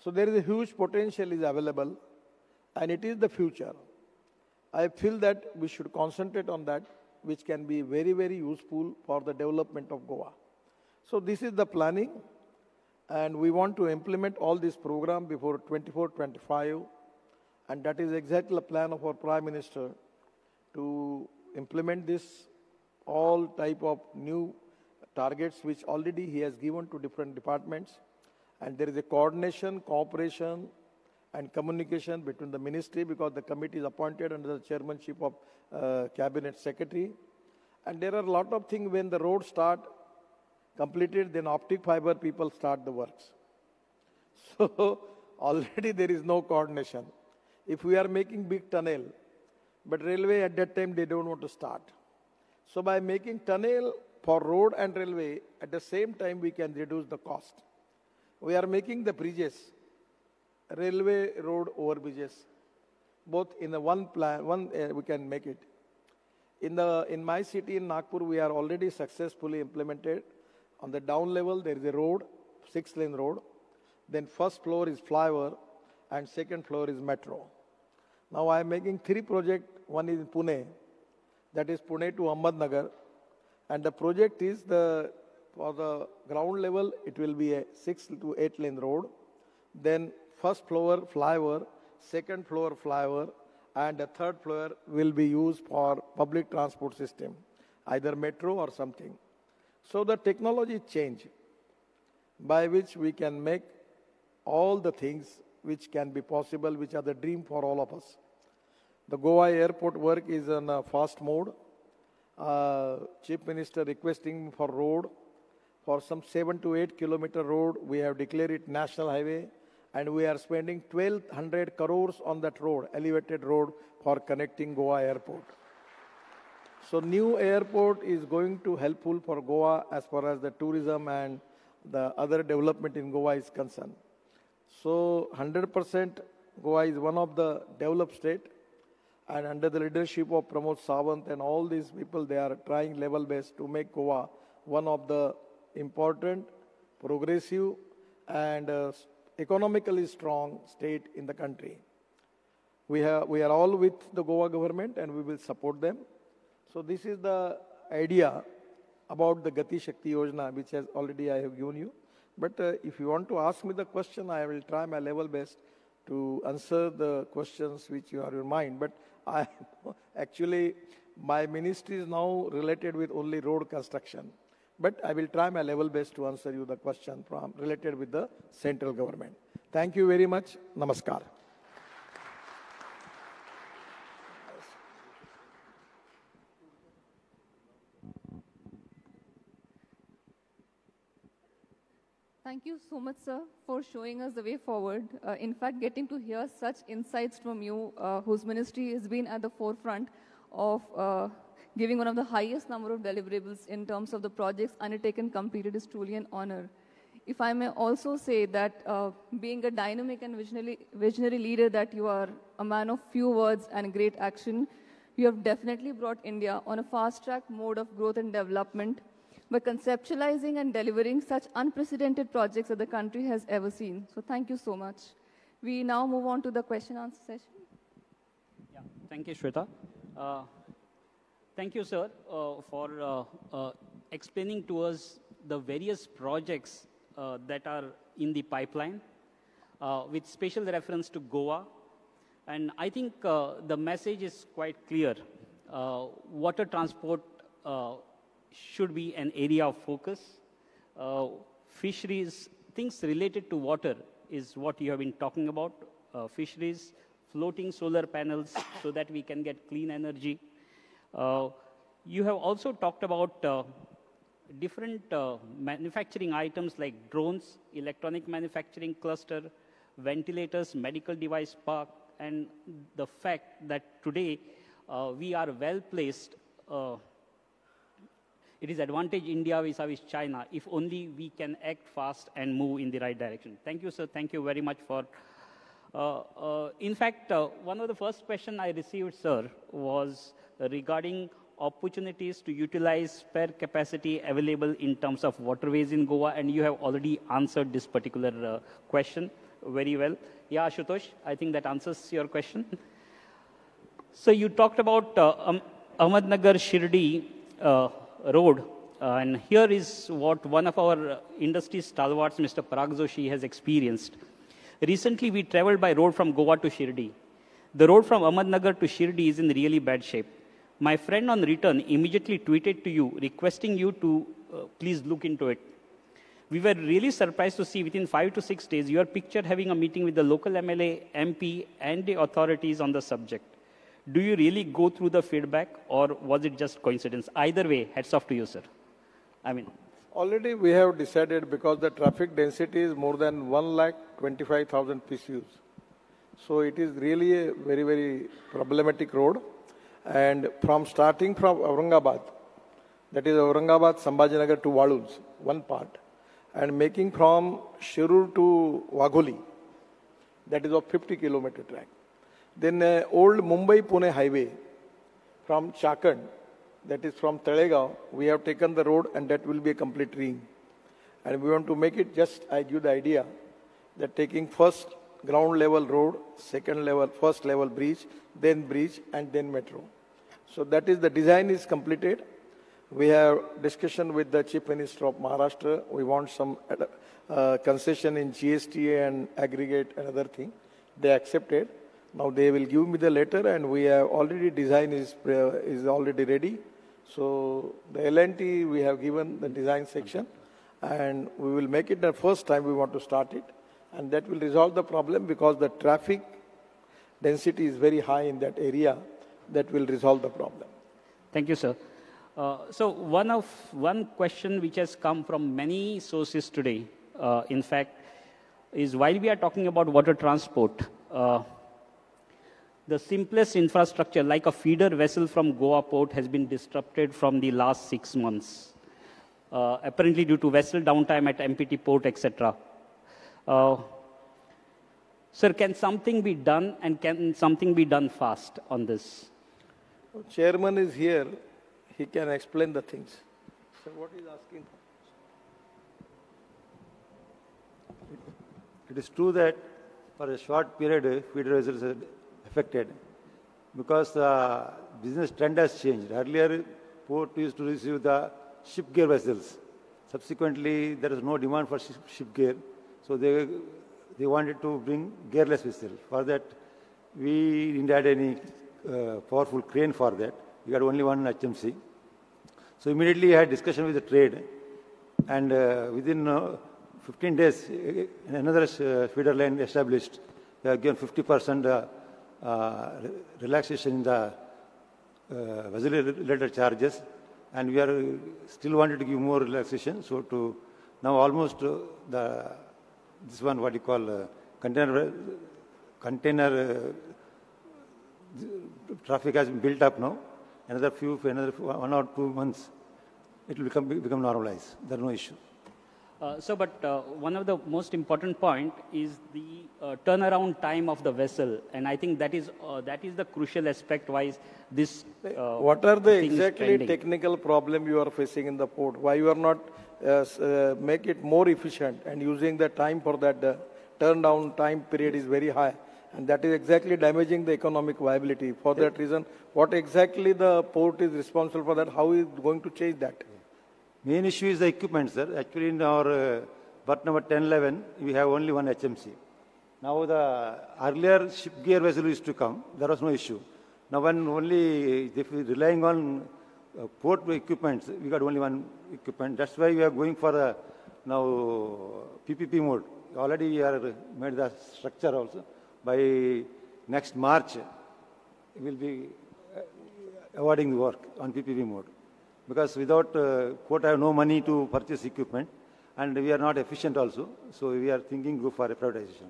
So there is a huge potential is available, and it is the future. I feel that we should concentrate on that, which can be very, very useful for the development of Goa. So this is the planning, and we want to implement all this program before 24-25, and that is exactly the plan of our Prime Minister to implement this all type of new targets which already he has given to different departments. And there is a coordination, cooperation, and communication between the ministry, because the committee is appointed under the chairmanship of cabinet secretary. And there are a lot of things when the roads start completed, then optic fiber people start the works. So already there is no coordination. If we are making big tunnel, but railway at that time they don't want to start. So by making tunnel for road and railway, at the same time we can reduce the cost. We are making the bridges, railway, road over bridges, both in the one plan, we can make it. In my city in Nagpur, we are already successfully implemented. On the down level, there is a road, 6-lane road. Then first floor is flyover and second floor is metro. Now I am making 3 projects. One is in Pune, that is Pune to Ahmednagar. And the project is for the ground level, it will be a 6 to 8-lane road. Then first floor flyover, second floor flyover, and the third floor will be used for public transport system, either metro or something. So the technology change by which we can make all the things which can be possible, which are the dream for all of us. The Goa airport work is on a fast mode. Chief Minister requesting for road. For some 7 to 8 kilometer road, we have declared it national highway, and we are spending 1,200 crores on that road, elevated road, for connecting Goa airport. So new airport is going to helpful for Goa as far as the tourism and the other development in Goa is concerned. So 100% Goa is one of the developed state, and under the leadership of Pramod Sawant and all these people, they are trying level best to make Goa one of the important, progressive and economically strong state in the country. We are all with the Goa government and we will support them. So this is the idea about the Gati Shakti Yojana, which has already I have given you. But if you want to ask me the question, I will try my level best to answer the questions which you are in your mind. But actually, my ministry is now related with only road construction. But I will try my level best to answer you the question related with the central government. Thank you very much. Namaskar. Thank you so much, sir, for showing us the way forward. In fact, getting to hear such insights from you, whose ministry has been at the forefront of giving one of the highest number of deliverables in terms of the projects undertaken, completed, is truly an honor. If I may also say that being a dynamic and visionary leader that you are, a man of few words and great action, you have definitely brought India on a fast-track mode of growth and development by conceptualizing and delivering such unprecedented projects that the country has ever seen. So thank you so much. We now move on to the question-answer session. Yeah, thank you, Shweta. Thank you, sir, for explaining to us the various projects that are in the pipeline with special reference to Goa. And I think the message is quite clear. Water transport should be an area of focus. Fisheries, things related to water is what you have been talking about. Fisheries, floating solar panels so that we can get clean energy. You have also talked about different manufacturing items like drones, electronic manufacturing cluster, ventilators, medical device park, and the fact that today we are well placed. It is advantage India vis-a-vis China if only we can act fast and move in the right direction. Thank you, sir. Thank you very much for. In fact, one of the first questions I received, sir, was regarding opportunities to utilize spare capacity available in terms of waterways in Goa, and you have already answered this particular question very well. Yeah, Ashutosh, I think that answers your question. So you talked about Ahmednagar Shirdi road, and here is what one of our industry stalwarts, Mr. Parag Joshi, has experienced. Recently, we traveled by road from Goa to Shirdi. The road from Ahmednagar to Shirdi is in really bad shape. My friend on return immediately tweeted to you, requesting you to please look into it. We were really surprised to see within 5 to 6 days, your picture having a meeting with the local MLA, MP, and the authorities on the subject. Do you really go through the feedback, or was it just coincidence? Either way, hats off to you, sir. I mean, Already we have decided because the traffic density is more than 1,25,000 PCUs. So it is really a very, very problematic road. And from starting from Aurangabad, that is Aurangabad, Sambhajinagar to Waluj, one part, and making from Shirur to Wagholi, that is a 50-kilometer track. Then old Mumbai-Pune highway from Chakan, that is from Talegaon, we have taken the road and that will be a complete ring. And we want to make it just, I give the idea, that taking first ground level road, second level, first level bridge, and then metro. So that is the design is completed. We have discussion with the Chief Minister of Maharashtra. We want some concession in GST and aggregate and other thing. They accepted. Now they will give me the letter and we have already design is already ready. So the L&T we have given the design section and we will make it the first time we want to start it. And that will resolve the problem because the traffic density is very high in that area. That will resolve the problem. Thank you, sir. So one question which has come from many sources today, in fact, is while we are talking about water transport, the simplest infrastructure like a feeder vessel from Goa port has been disrupted from the last 6 months, apparently due to vessel downtime at MPT port, etc. Sir, can something be done and can something be done fast on this? Chairman is here. He can explain the things. So what is asking? It is true that for a short period, feeder vessels are affected because the business trend has changed. Earlier, port used to receive the ship gear vessels. Subsequently, there is no demand for ship gear. So they wanted to bring gearless vessels. For that, we didn't have any powerful crane for that. We had only one HMC. So immediately I had discussion with the trade. And within 15 days, another feeder line established. We have given 50% relaxation in the vessel-related charges. And we are still wanted to give more relaxation. So to now almost this one, what you call container traffic has been built up now. Another 1 or 2 months, it will become normalized. There is no issue. But one of the most important point is the turnaround time of the vessel, and I think that is the crucial aspect. Why this? What are the exactly technical problem you are facing in the port? Why you are not make it more efficient and using the time for that? The turnaround time period is very high. And that is exactly damaging the economic viability. For that reason, what exactly the port is responsible for that? How is going to change that? Main issue is the equipment, sir. Actually, in our berth number 1011, we have only one HMC. Now, the earlier ship gear vessel used to come. There was no issue. Now, when only if we relying on port equipment, we got only one equipment. That's why we are going for the now PPP mode. Already we are made the structure also. By next March, we will be awarding the work on PPP mode. Because without port, I have no money to purchase equipment, and we are not efficient also. So we are thinking go for a privatization.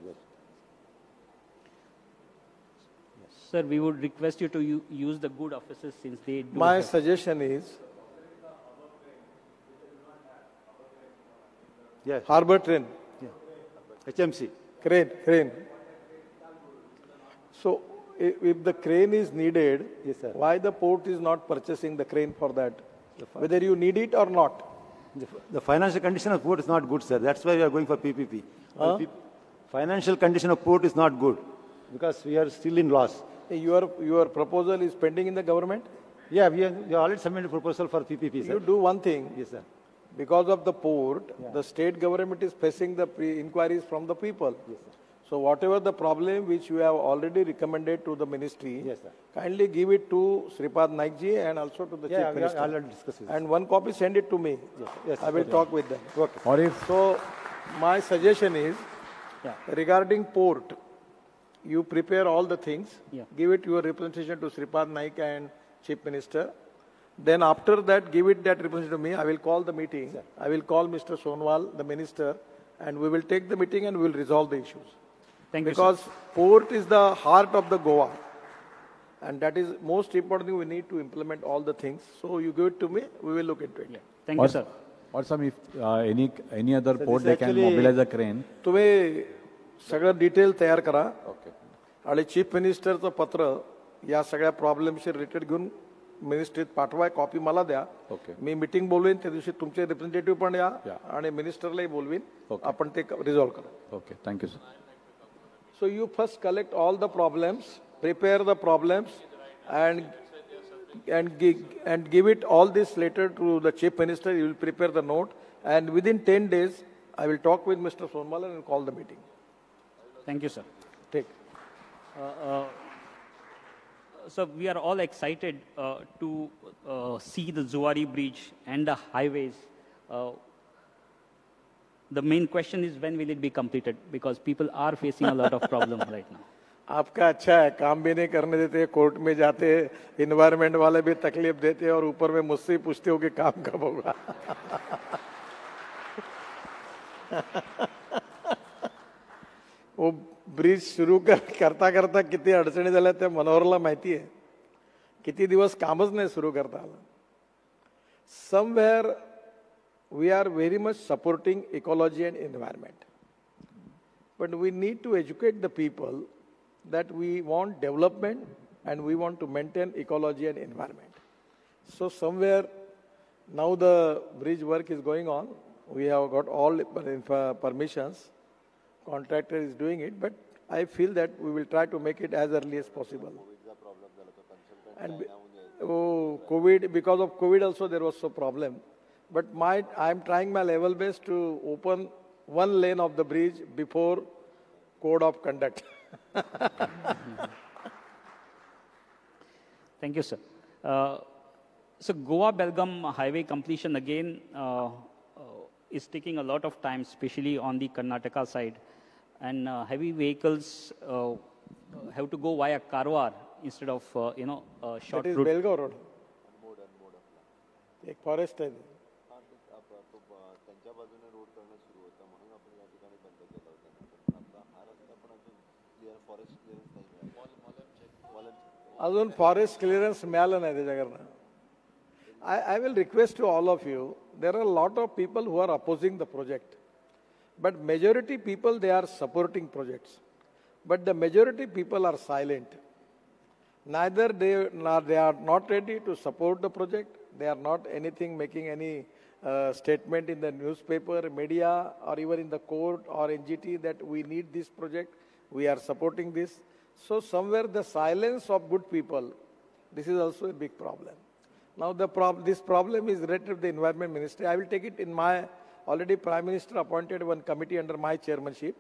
Sir, we would request you to use the good offices since they do. My suggestion is, yes, harbor train. Yeah. HMC. Crane. So, if the crane is needed, yes, sir, why the port is not purchasing the crane for that? Whether you need it or not. The financial condition of port is not good, sir. That's why we are going for PPP. Financial condition of port is not good because we are still in loss. Your proposal is pending in the government? Yeah, we already submitted a proposal for PPP, sir. You do one thing. Yes, sir. Because of the port, the state government is facing the inquiries from the people. Yes, sir. So whatever the problem which you have already recommended to the ministry, yes, sir, kindly give it to Sripad Naikji and also to the Chief Minister. I'll discuss this. And one copy send it to me. Yes, I will talk with them. Okay. So my suggestion is, regarding port, you prepare all the things, give it your representation to Sripad Naik and Chief Minister, Then after that, give it that representation to me. I will call the meeting. Sir. I will call Mr. Sonwal, the minister, and we will take the meeting and we will resolve the issues. Thank you, because port is the heart of the Goa. And that is most important thing. We need to implement all the things. So you give it to me, we will look into it. Yeah. Thank you, sir. Or some, if any other port they can mobilize a crane. तुम्ही सगळं detail तयार करा. आणि chief मिनिस्टरचं पत्र या सगळ्या प्रॉब्लेमशी related घेऊन मिनिस्ट्रीत पाठवाय, copy मला द्या. मी मीटिंग बोलवीन त्या दिवशी, तुमचे रिप्रेझेंटेटिव्ह पण या आणि मिनिस्टरलाही बोलवीन. आपण ते रिझॉल्व करू. Okay, thank you sir. So you first collect all the problems, prepare the problems, and give it all this later to the chief minister. He will prepare the note, and within 10 days, I will talk with Mr. Sonwal and call the meeting. Thank you, sir. Take. So we are all excited to see the Zuari Bridge and the highways. The main question is when will it be completed? Because people are facing a lot of problems right now. आपका अच्छा है, काम भी नहीं करने देते, court में जाते, इन्वायरमेंट वाले भी तकलीफ देते और ऊपर में मुझसे पूछते हो कि काम कब होगा. वो ब्रिज सुरू करता करता किती अडचणी झाल्या त्या मनोहरला माहिती आहे. किती दिवस कामच नाही सुरू करता आलं. Somewhere we are very much supporting ecology and environment. But we need to educate the people that we want development and we want to maintain ecology and environment. So somewhere now the bridge work is going on. We have got all permissions. Contractor is doing it, but I feel that we will try to make it as early as possible. And COVID, because of COVID also there was a problem. But I am trying my level best to open one lane of the bridge before code of conduct. Thank you, sir. So Goa-Belgaum highway completion again is taking a lot of time, especially on the Karnataka side. And heavy vehicles have to go via Karwar instead of, short route. That is Belgaum road. एक forest आहे. अजून forest clearance मिळालं नाही त्याच्याकडनं. I will request to all of you, there are a lot of people who are opposing the project. But majority people, they are supporting projects. But the majority people are silent. Neither they are not ready to support the project. They are not making any statement in the newspaper, media, or even in the court or NGT that we need this project. We are supporting this. So somewhere the silence of good people, this is also a big problem. Now this problem is related to the Environment Ministry. I will take it in my, already Prime Minister appointed one committee under my chairmanship.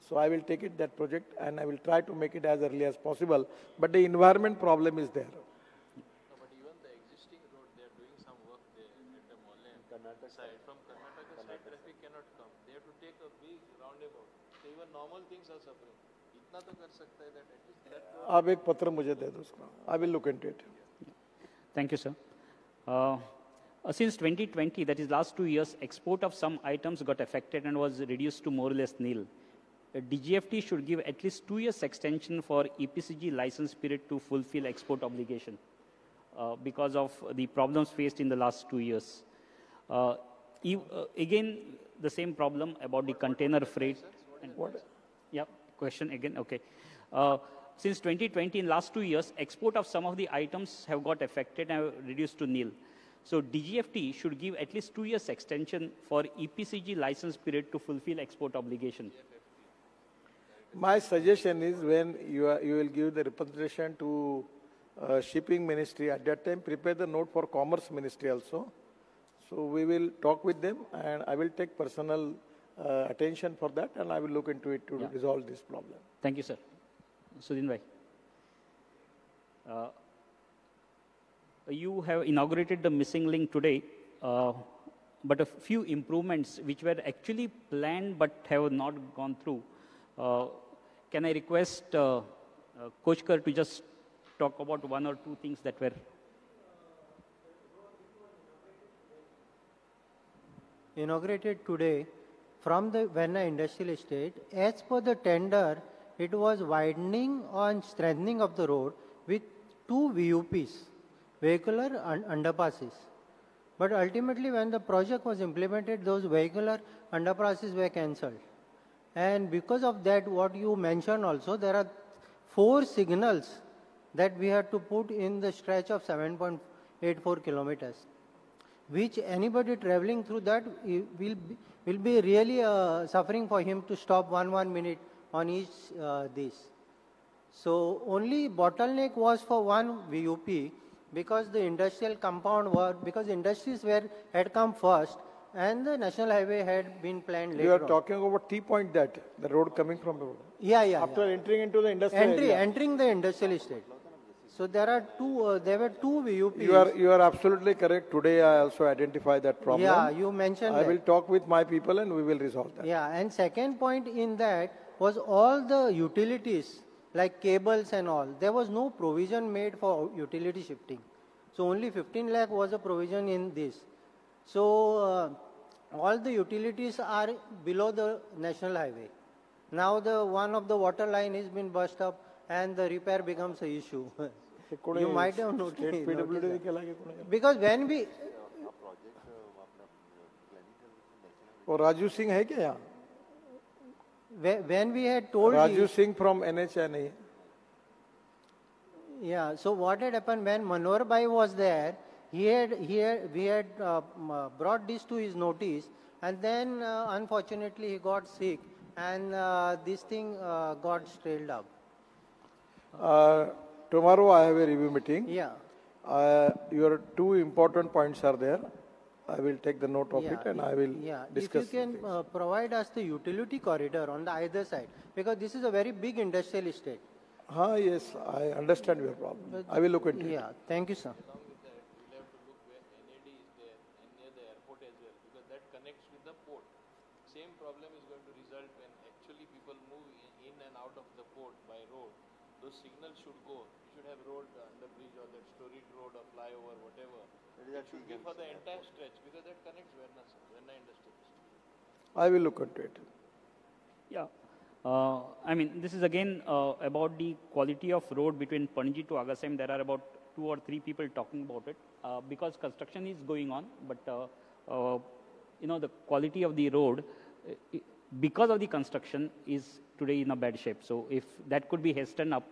So I will take it that project and I will try to make it as early as possible. But the environment problem is there. But even the existing road, they are doing some work there at the Mollem side. From Karnataka side, traffic cannot come. They have to take a big roundabout. So even normal things are suffering. इतना तो कर सकता है that at least that road. आप एक पत्र मुझे दे दो उसका. I will look into it. Thank you, sir. Since 2020, that is last 2 years, export of some items got affected and was reduced to more or less nil. DGFT should give at least 2 years extension for EPCG license period to fulfill export obligation because of the problems faced in the last 2 years. Again, the same problem about the container freight. What? Yeah, question again. Okay. Since 2020, in last 2 years, export of some of the items have got affected and reduced to nil. So DGFT should give at least 2 years extension for EPCG license period to fulfill export obligation. My suggestion is when you will give the representation to shipping ministry, at that time prepare the note for commerce ministry also. So we will talk with them and I will take personal attention for that and I will look into it to resolve this problem. Thank you, sir. Sudhin bhai. You have inaugurated the missing link today, but a few improvements which were actually planned but have not gone through. Can I request Kochkar to just talk about one or two things that were? inaugurated today from the Venna Industrial Estate, as per the tender, it was widening and strengthening of the road with 2 VUPs, vehicular underpasses. But ultimately, when the project was implemented, those vehicular underpasses were cancelled. And because of that, what you mentioned also, there are 4 signals that we had to put in the stretch of 7.84 kilometers, which anybody traveling through that will be really suffering for him to stop 1 minute on each this. So only bottleneck was for 1 VUP, because the industrial compound because industries had come first and the national highway had been planned later. You are talking about T point, that the road coming from the road. Yeah. After entering into the industrial area. Entering the industrial estate. So there were 2 VUPs. You are absolutely correct. Today I also identify that problem. Yeah, you mentioned I that. will talk with my people and we will resolve that. Yeah, and second point in that was all the utilities like cables and all. There was no provision made for utility shifting. So only 15 lakh was a provision in this. So all the utilities are below the national highway. Now one of the water line has been burst up and the repair becomes an issue. You might have noticed. Because when we... और राजू सिंह है क्या यहाँ? When we had told Raju Singh from NHNA. Yeah, so what had happened when Manohar Bhai was there, we had brought this to his notice, and then unfortunately he got sick and this thing got trailed up. Tomorrow I have a review meeting. Yeah. Your 2 important points are there. I will take the note of it and I will discuss. If you can provide us the utility corridor on the either side, because this is a very big industrial estate. Yes, I understand your problem. I will look into it. Yeah, thank you, sir. Same problem is going to result when actually people move in and out of the port by road. Those signals should go. You should have road under bridge or that storied road or flyover, whatever. It should be for the entire stretch because that connects Venna Industrial Estate. I will look into it. Yeah. I mean, this is again about the quality of road between Panaji to Agasem. There are about 2 or 3 people talking about it because construction is going on, but the quality of the road because of the construction is today in a bad shape. So if that could be hastened up,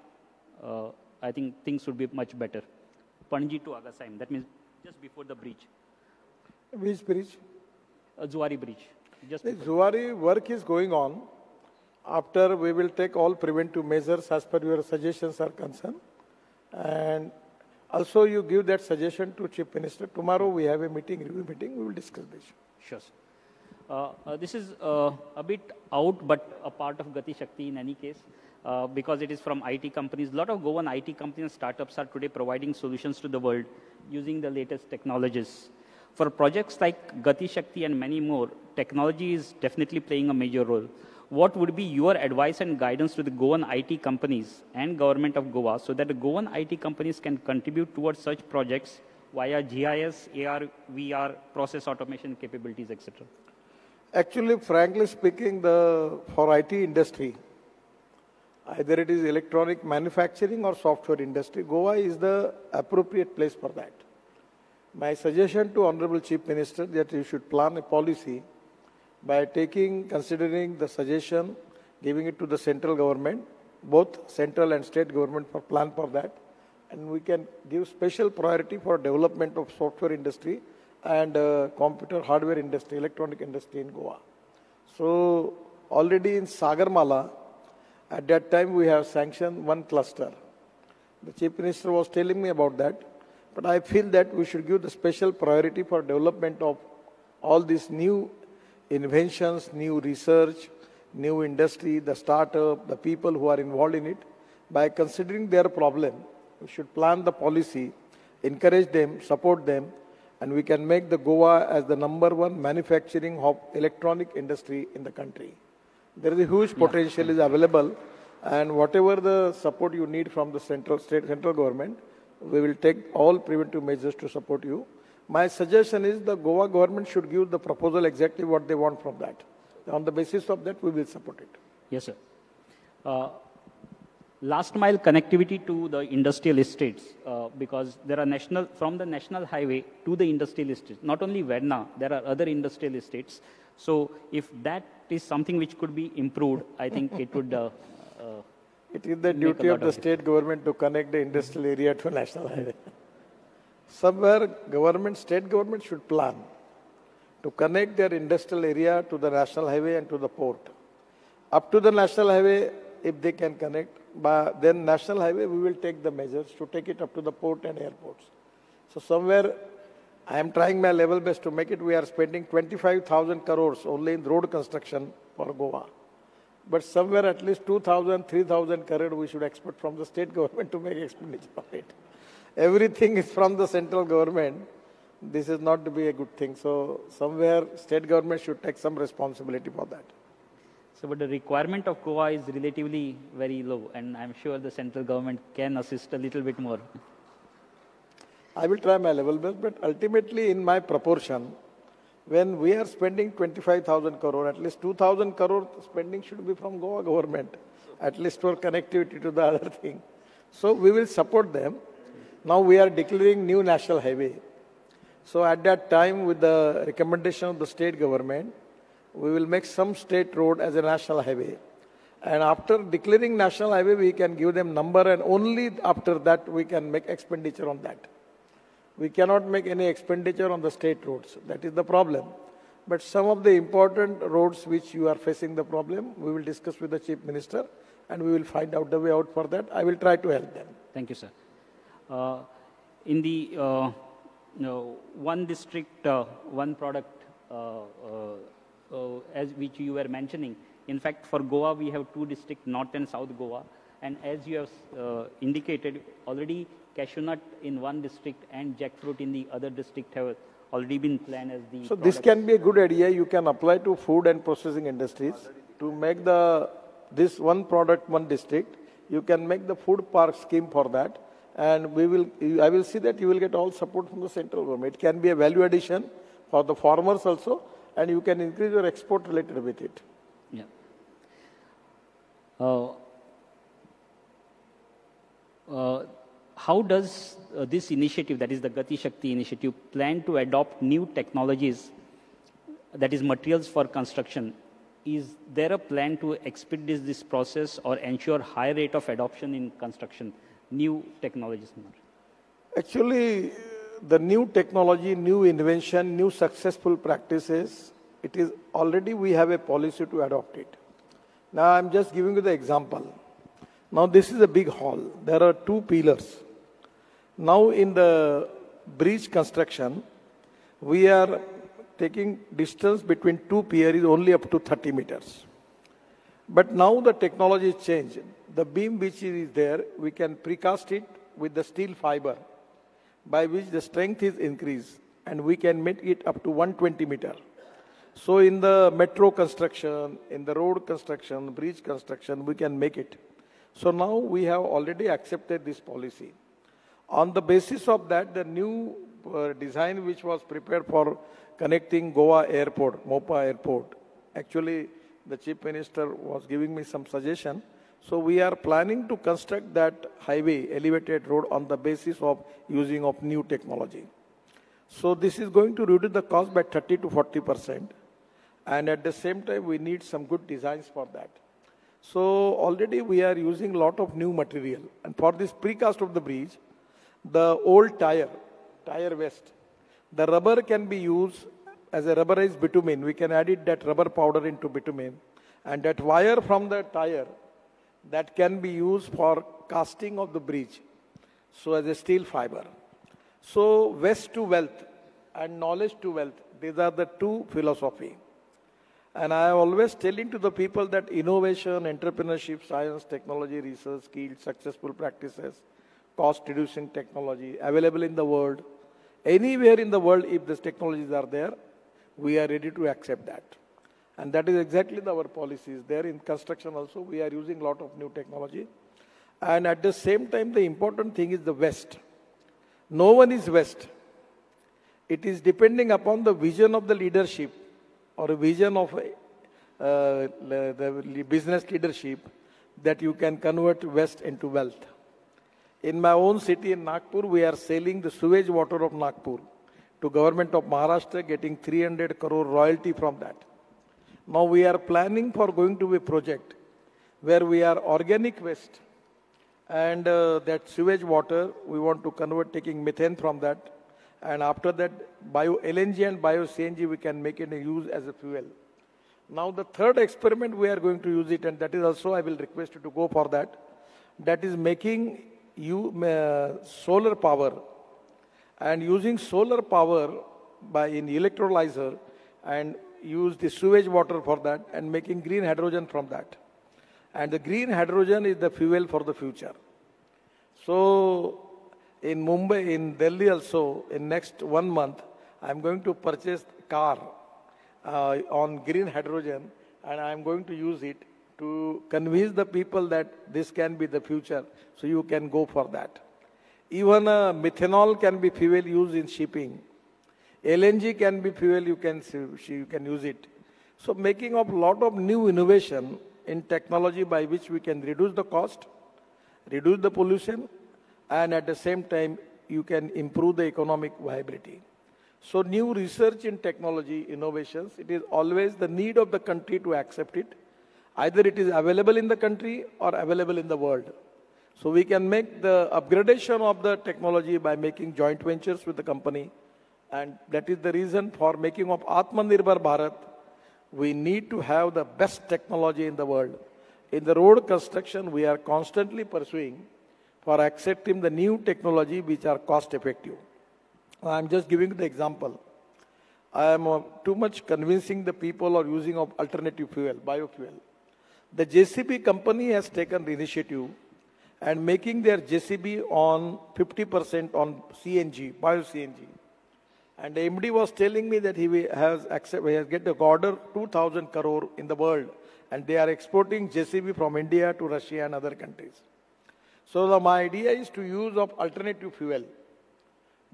I think things would be much better. Panaji to Agasem, that means just before the bridge. Which bridge? Zuari bridge. The Zuari work is going on. After we will take all preventive measures as per your suggestions are concerned. And also you give that suggestion to Chief Minister. Tomorrow we have a review meeting, we will discuss this. Sure, sir. This is a bit out, but a part of Gati Shakti in any case, because it is from IT companies. A lot of Goan IT companies and startups are today providing solutions to the world using the latest technologies. For projects like Gati Shakti and many more, technology is definitely playing a major role. What would be your advice and guidance to the Goan IT companies and government of Goa so that the Goan IT companies can contribute towards such projects via GIS, AR, VR, process automation capabilities, etc.? Actually, frankly speaking, for IT industry, either it is electronic manufacturing or software industry, Goa is the appropriate place for that. My suggestion to Honorable Chief Minister that you should plan a policy by considering the suggestion, giving it to the central government, both central and state government for plan for that. And we can give special priority for development of software industry and computer hardware industry, electronic industry in Goa. So already in Sagarmala, at that time we have sanctioned 1 cluster. The Chief Minister was telling me about that. But I feel that we should give the special priority for development of all these new inventions, new research, new industry, the startup, the people who are involved in it. By considering their problem, we should plan the policy, encourage them, support them, and we can make the Goa as the #1 manufacturing of electronic industry in the country. There is a huge potential is available, and whatever the support you need from the central government, we will take all preventive measures to support you. My suggestion is the Goa government should give the proposal exactly what they want from that. On the basis of that, we will support it. Yes, sir. Last mile connectivity to the industrial estates, because there are from the national highway to the industrial estates, not only Verna, there are other industrial estates. So if that is something which could be improved, I think it would. It is the duty of the state government to connect the industrial area to national highway. Somewhere state government should plan to connect their industrial area to the national highway and to the port. Up to the national highway, if they can connect, but then national highway, we will take the measures to take it up to the port and airports. So somewhere, I am trying my level best to make it. We are spending 25,000 crores only in road construction for Goa. But somewhere at least 2,000, 3,000 crores we should expect from the state government to make expenditure on it. Everything is from the central government. This is not to be a good thing. So somewhere state government should take some responsibility for that. So, but the requirement of Goa is relatively very low, and I'm sure the central government can assist a little bit more. I will try my level best, but ultimately in my proportion, when we are spending 25,000 crore, at least 2,000 crore spending should be from Goa government, at least for connectivity to the other thing. So we will support them. Now we are declaring new national highway. So at that time, with the recommendation of the state government, we will make some state road as a national highway. And after declaring national highway, we can give them number, and only after that we can make expenditure on that. We cannot make any expenditure on the state roads. That is the problem. But some of the important roads which you are facing the problem, we will discuss with the Chief Minister, and we will find out the way out for that. I will try to help them. Thank you, sir. In the one district, one product, as which you were mentioning, in fact, for Goa, we have two districts, North and South Goa. And as you have indicated, already cashew nut in one district and jackfruit in the other district have already been planned as the. So this can be a good idea. You can apply to food and processing industries to make this one product, one district. You can make the food park scheme for that. And I will see that you will get all support from the central government. It can be a value addition for the farmers also, and you can increase your export related with it. Yeah. How does this initiative, that is the Gati Shakti initiative, plan to adopt new technologies, that is materials for construction? Is there a plan to expedite this process or ensure high rate of adoption in construction, new technologies? Actually, the new technology, new invention, new successful practices, it is already we have a policy to adopt it. Now I'm just giving you the example. Now this is a big hall. There are two pillars. Now in the bridge construction, we are taking distance between two piers is only up to 30 meters. But now the technology is changed. The beam which is there, we can precast it with the steel fiber, by which the strength is increased, and we can make it up to 120 meters. So in the metro construction, in the road construction, bridge construction, we can make it. So now we have already accepted this policy. On the basis of that, the new design which was prepared for connecting Goa Airport, Mopa Airport, actually the Chief Minister was giving me some suggestion. So we are planning to construct that highway, elevated road, on the basis of using of new technology. So this is going to reduce the cost by 30 to 40%. And at the same time, we need some good designs for that. So already we are using a lot of new material. And for this precast of the bridge, the old tire vest, the rubber can be used as a rubberized bitumen. We can add that rubber powder into bitumen. And that wire from the tire, that can be used for casting of the bridge. So as a steel fiber. So waste to wealth and knowledge to wealth, these are the two philosophy. And I am always telling to the people that innovation, entrepreneurship, science, technology, research, skills, successful practices, cost reducing technology available in the world. Anywhere in the world, if these technologies are there, we are ready to accept that. And that is exactly our policies. There in construction also, we are using a lot of new technology. And at the same time, the important thing is the waste. No one is waste. It is depending upon the vision of the leadership or a vision of the business leadership that you can convert waste into wealth. In my own city in Nagpur, we are selling the sewage water of Nagpur to government of Maharashtra, getting 300 crore royalty from that. Now we are planning for going to a project where we are organic waste and that sewage water we want to convert taking methane from that, and after that bio LNG and bio CNG we can make it use as a fuel. Now the third experiment we are going to use it, and that is also I will request you to go for that. That is making solar power, and using solar power by in electrolyzer and use the sewage water for that and making green hydrogen from that. And the green hydrogen is the fuel for the future. So in Mumbai, in Delhi also, in next 1 month, I am going to purchase car on green hydrogen, and I am going to use it to convince the people that this can be the future, so you can go for that. Even methanol can be fuel used in shipping. LNG can be fuel, you can use it. So making of lot of new innovation in technology by which we can reduce the cost, reduce the pollution, and at the same time you can improve the economic viability. So new research in technology, innovations, it is always the need of the country to accept it. Either it is available in the country or available in the world. So we can make the upgradation of the technology by making joint ventures with the company. And that is the reason for making of Atmanirbhar Bharat. We need to have the best technology in the world. In the road construction, we are constantly pursuing for accepting the new technology which are cost effective. I am just giving the example. I am too much convincing the people or using of alternative fuel, biofuel. The JCB company has taken the initiative and making their JCB on 50% on CNG, bio-CNG. And the MD was telling me that he has get the order 2,000 crore in the world, and they are exporting JCB from India to Russia and other countries. So my idea is to use of alternative fuel,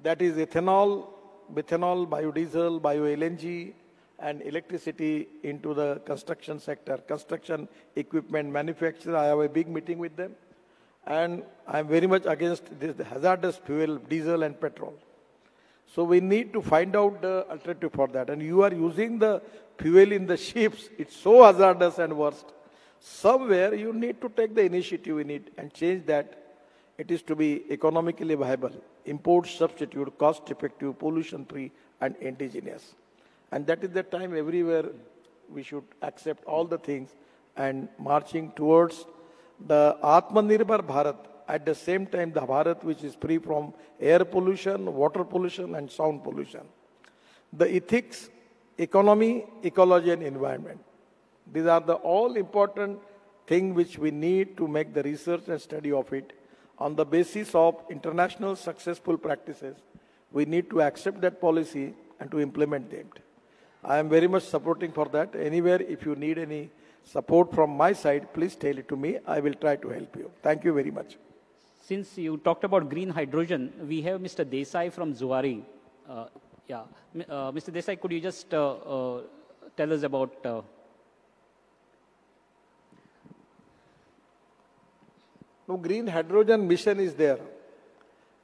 that is ethanol, methanol, biodiesel, bio-LNG, and electricity into the construction sector, construction equipment manufacturer. I have a big meeting with them, and I am very much against this hazardous fuel, diesel and petrol. So we need to find out the alternative for that. And you are using the fuel in the ships. It's so hazardous and worst. Somewhere you need to take the initiative in it and change that. It is to be economically viable, import substitute, cost effective, pollution free and indigenous. And that is the time everywhere we should accept all the things and marching towards the Atmanirbhar Bharat. At the same time, the Bharat which is free from air pollution, water pollution and sound pollution. The ethics, economy, ecology and environment. These are the all important things which we need to make the research and study of it. On the basis of international successful practices, we need to accept that policy and to implement it. I am very much supporting for that. Anywhere, if you need any support from my side, please tell it to me. I will try to help you. Thank you very much. Since you talked about green hydrogen, we have Mr. Desai from Zuari. Mr. Desai, could you just tell us about... No, green hydrogen mission is there.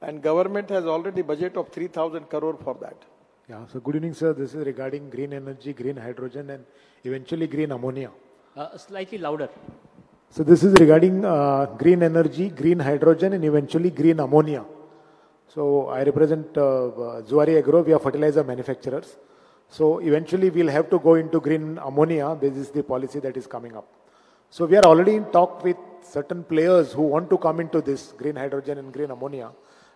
And government has already budget of 3,000 crore for that. Yeah, so good evening, sir. This is regarding green energy, green hydrogen, and eventually green ammonia. Slightly louder. So this is regarding green energy, green hydrogen, and eventually green ammonia. So I represent Zuari Agro. We are fertilizer manufacturers. So eventually we'll have to go into green ammonia. This is the policy that is coming up. So we are already in talk with certain players who want to come into this green hydrogen and green ammonia.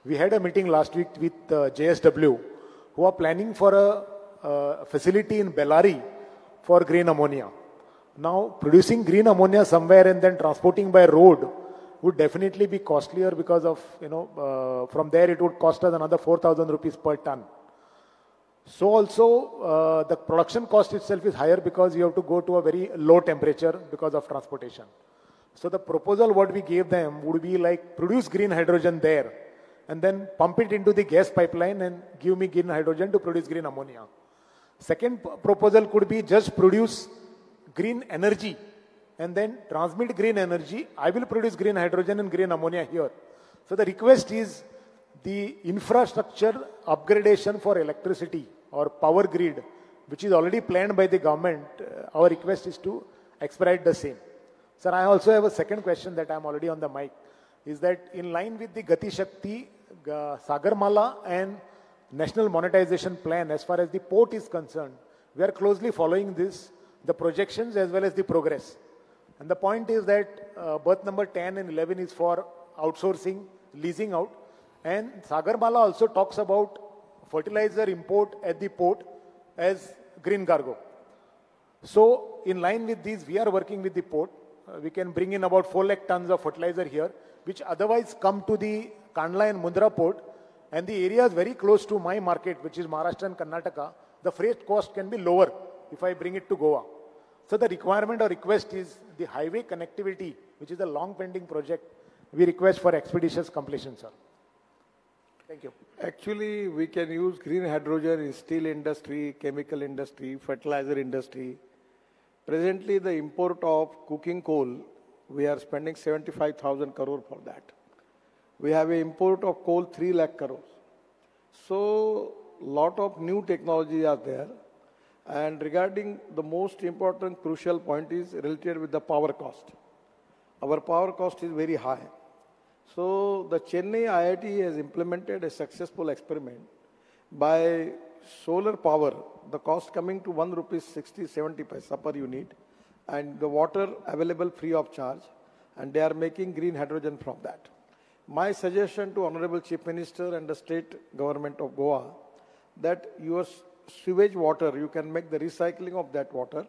We had a meeting last week with JSW, who are planning for a facility in Bellary for green ammonia. Now, producing green ammonia somewhere and then transporting by road would definitely be costlier because of, from there it would cost us another 4,000 rupees per ton. So also, the production cost itself is higher because you have to go to a very low temperature because of transportation. So the proposal what we gave them would be like produce green hydrogen there and then pump it into the gas pipeline and give me green hydrogen to produce green ammonia. Second proposal could be just produce green energy and then transmit green energy. I will produce green hydrogen and green ammonia here. So the request is the infrastructure upgradation for electricity or power grid, which is already planned by the government. Our request is to expedite the same. Sir, I also have a second question that I am already on the mic. Is that in line with the Gati Shakti, Sagarmala and National Monetization Plan, as far as the port is concerned, we are closely following this, the projections as well as the progress. And the point is that berth number 10 and 11 is for outsourcing, leasing out. And Sagarmala also talks about fertilizer import at the port as green cargo. So in line with these, we are working with the port. We can bring in about 4 lakh tons of fertilizer here, which otherwise come to the Kandla and Mundra port. And the areas very close to my market, which is Maharashtra and Karnataka, the freight cost can be lower if I bring it to Goa. So the requirement or request is the highway connectivity, which is a long pending project. We request for expeditious completion, sir. Thank you. Actually, we can use green hydrogen in steel industry, chemical industry, fertilizer industry. Presently, the import of cooking coal, we are spending 75,000 crore for that. We have an import of coal 3 lakh crores. So, lot of new technology are there. And regarding the most important crucial point is related with the power cost. Our power cost is very high. So, the Chennai IIT has implemented a successful experiment by solar power, the cost coming to 1 rupees 60-70 paisa per unit, and the water available free of charge, and they are making green hydrogen from that. My suggestion to Honorable Chief Minister and the state government of Goa, that your sewage water, you can make the recycling of that water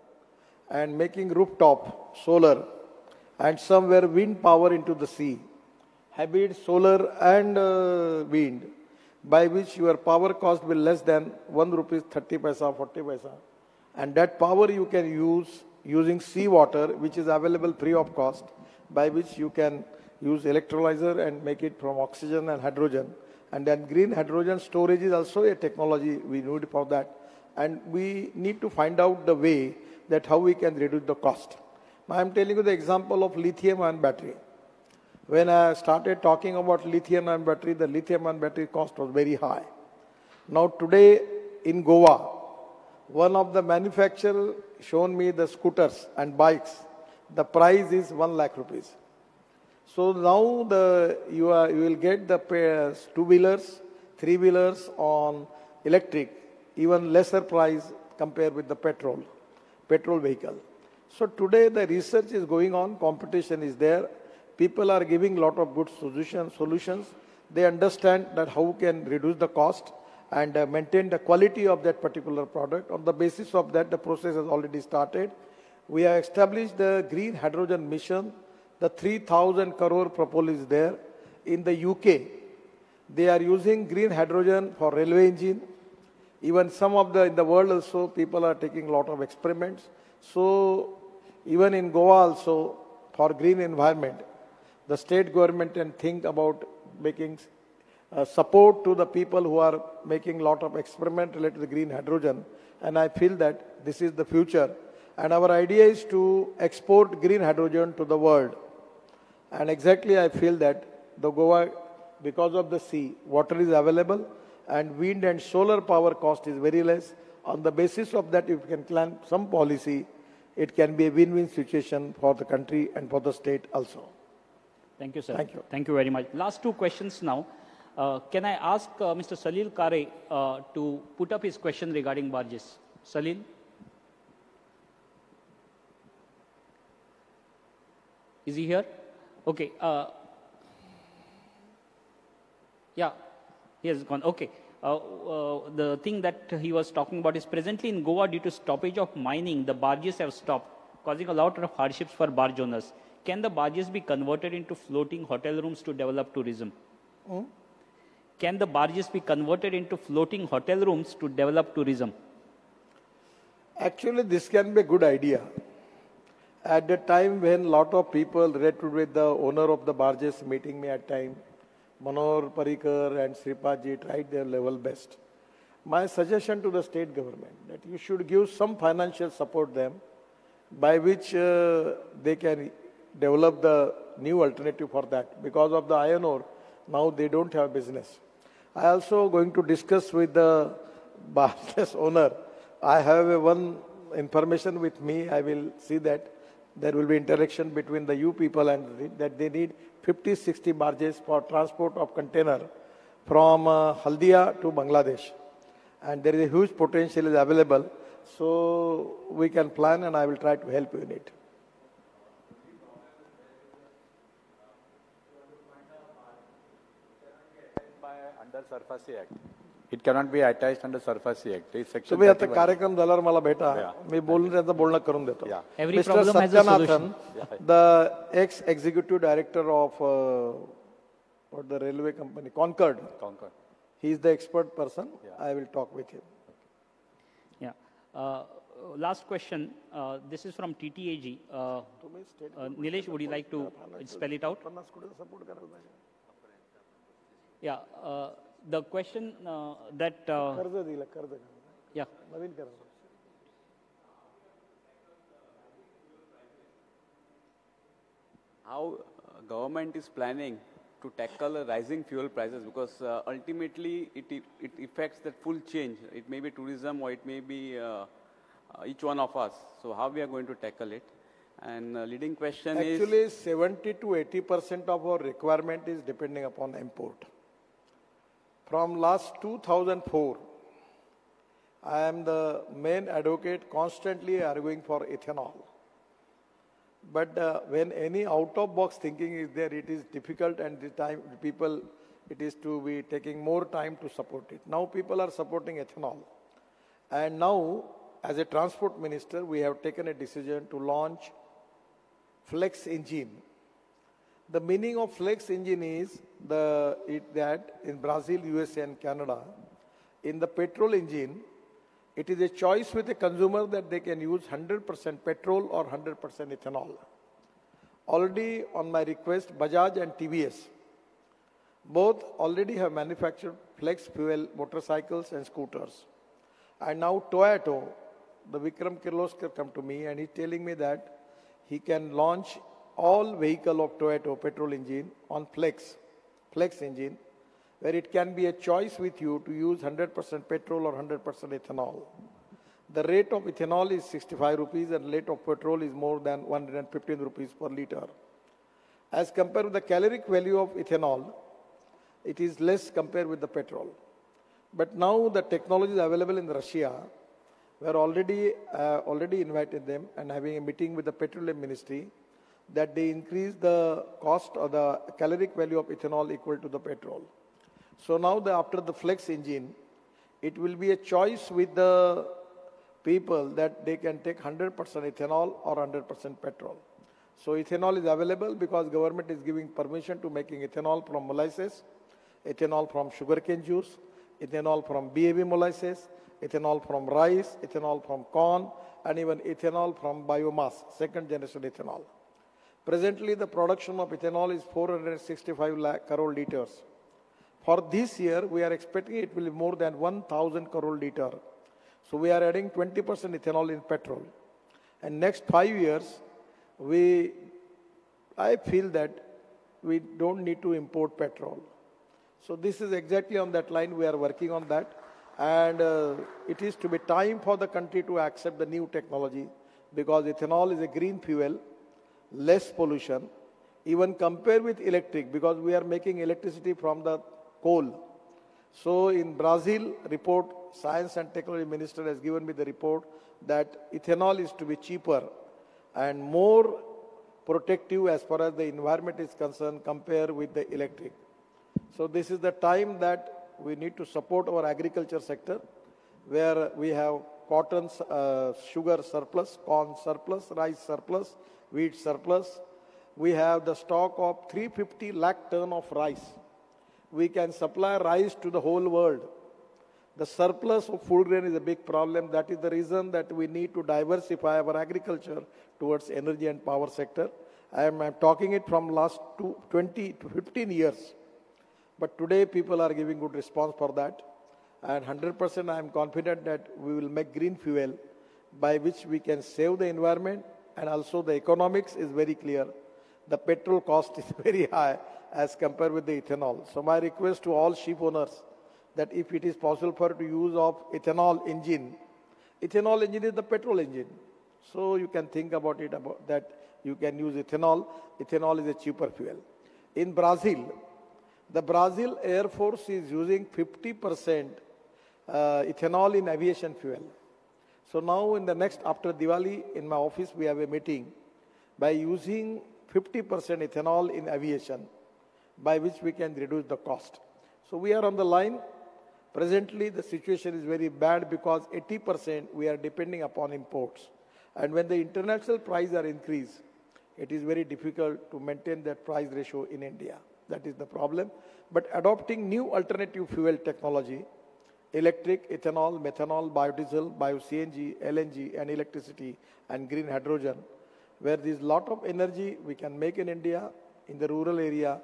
and making rooftop solar and somewhere wind power into the sea, hybrid solar and wind, by which your power cost will less than 1 rupees 30 paisa, 40 paisa. And that power you can use using sea water, which is available free of cost, by which you can use electrolyzer and make it from oxygen and hydrogen. And then green hydrogen storage is also a technology we need for that. And we need to find out the way that how we can reduce the cost. Now I am telling you the example of lithium-ion battery. When I started talking about lithium-ion battery, the lithium-ion battery cost was very high. Now today in Goa, one of the manufacturers shown me the scooters and bikes. The price is 1 lakh rupees. So now you will get the two-wheelers, three-wheelers on electric, even lesser price compared with the petrol vehicle. So today the research is going on, competition is there. People are giving lot of good solutions. They understand that how can reduce the cost and maintain the quality of that particular product. On the basis of that, the process has already started. We have established the green hydrogen mission. The 3,000 crore proposal is there. In the UK, they are using green hydrogen for railway engine. Even some of in the world also, people are taking a lot of experiments. So even in Goa also, for green environment, the state government can think about making support to the people who are making a lot of experiment related to green hydrogen. And I feel that this is the future. And our idea is to export green hydrogen to the world. And exactly I feel that the Goa, because of the sea, water is available and wind and solar power cost is very less. On the basis of that, if you can plan some policy, it can be a win-win situation for the country and for the state also. Thank you, sir. Thank you. Thank you very much. Last two questions now. Can I ask Mr. Salil Kare to put up his question regarding barges? Salil? Is he here? Okay. Yeah, he has gone. Okay. The thing that he was talking about is presently in Goa, due to stoppage of mining, the barges have stopped, causing a lot of hardships for barge owners. Can the barges be converted into floating hotel rooms to develop tourism? Can the barges be converted into floating hotel rooms to develop tourism? Actually, this can be a good idea. At the time when a lot of people related with the owner of the barges meeting me at time, Manor Parikar and Sripadji tried their level best. My suggestion to the state government that you should give some financial support them by which they can develop the new alternative for that. Because of the iron ore, now they don't have business. I also going to discuss with the Barclays owner. I have one information with me. I will see that there will be interaction between the you people and that they need 50-60 barges for transport of container from Haldia to Bangladesh. And there is a huge potential is available. So we can plan and I will try to help you in it. Under SARFASI Act. It cannot be attached under SARFASI Act. It's section तुम्ही आता कार्यक्रम झाल्यावर मला भेटा मी त्यांचं बोलणं करून देतो mister सत्यानाथन the ex-executive director of the railway company Concord. He is the expert person. I will talk with him. Yeah. Last question. This is from TTAG. Nilesh, would you like to spell it out? Yeah. The question that... yeah. How government is planning to tackle rising fuel prices, because ultimately it affects that full change. It may be tourism or it may be each one of us. So how we are going to tackle it? And leading question actually, 70 to 80% of our requirement is depending upon import. From last 2004, I am the main advocate constantly arguing for ethanol. But when any out-of-box thinking is there, it is difficult and the time people, it is to be taking more time to support it. Now people are supporting ethanol. And now, as a transport minister, we have taken a decision to launch flex engine. The meaning of flex engine is that in Brazil, USA and Canada, in the petrol engine, it is a choice with a consumer that they can use 100% petrol or 100% ethanol. Already on my request, Bajaj and TVS, both already have manufactured flex fuel motorcycles and scooters. And now Toyota, the Vikram Kirloskar come to me and he's telling me that he can launch all vehicle of Toyota petrol engine on flex engine, where it can be a choice with you to use 100% petrol or 100% ethanol. The rate of ethanol is 65 rupees and rate of petrol is more than 115 rupees per liter. As compared with the caloric value of ethanol, it is less compared with the petrol. But now the technology is available in Russia. We are already invited them and having a meeting with the petroleum ministry that they increase the cost or the caloric value of ethanol equal to the petrol. So now after the flex engine, it will be a choice with the people that they can take 100% ethanol or 100% petrol. So ethanol is available because government is giving permission to making ethanol from molasses, ethanol from sugarcane juice, ethanol from BAB molasses, ethanol from rice, ethanol from corn, and even ethanol from biomass, second generation ethanol. Presently, the production of ethanol is 465 lakh crore liters. For this year, we are expecting it will be more than 1,000 crore liter. So we are adding 20% ethanol in petrol. And next 5 years, I feel that we don't need to import petrol. So this is exactly on that line. We are working on that. And it is to be time for the country to accept the new technology because ethanol is a green fuel, less pollution, even compared with electric because we are making electricity from the coal. So in Brazil report, Science and Technology Minister has given me the report that ethanol is to be cheaper and more protective as far as the environment is concerned compared with the electric. So this is the time that we need to support our agriculture sector where we have cotton, sugar surplus, corn surplus, rice surplus, wheat surplus. We have the stock of 350 lakh ton of rice. We can supply rice to the whole world. The surplus of food grain is a big problem. That is the reason that we need to diversify our agriculture towards energy and power sector. I am talking it from last 20 to 15 years. But today people are giving good response for that. And 100% I am confident that we will make green fuel by which we can save the environment, and also the economics is very clear. The petrol cost is very high as compared with the ethanol. So my request to all ship owners that if it is possible for to use of ethanol engine is the petrol engine. So you can think about it about that you can use ethanol. Ethanol is a cheaper fuel. In Brazil, the Brazil Air Force is using 50% ethanol in aviation fuel. So now in the next, after Diwali, in my office we have a meeting by using 50% ethanol in aviation, by which we can reduce the cost. So we are on the line. Presently the situation is very bad because 80% we are depending upon imports. And when the international prices are increased, it is very difficult to maintain that price ratio in India. That is the problem. But adopting new alternative fuel technology, electric, ethanol, methanol, biodiesel, bio-CNG, LNG, and electricity, and green hydrogen, where there is a lot of energy we can make in India, in the rural area,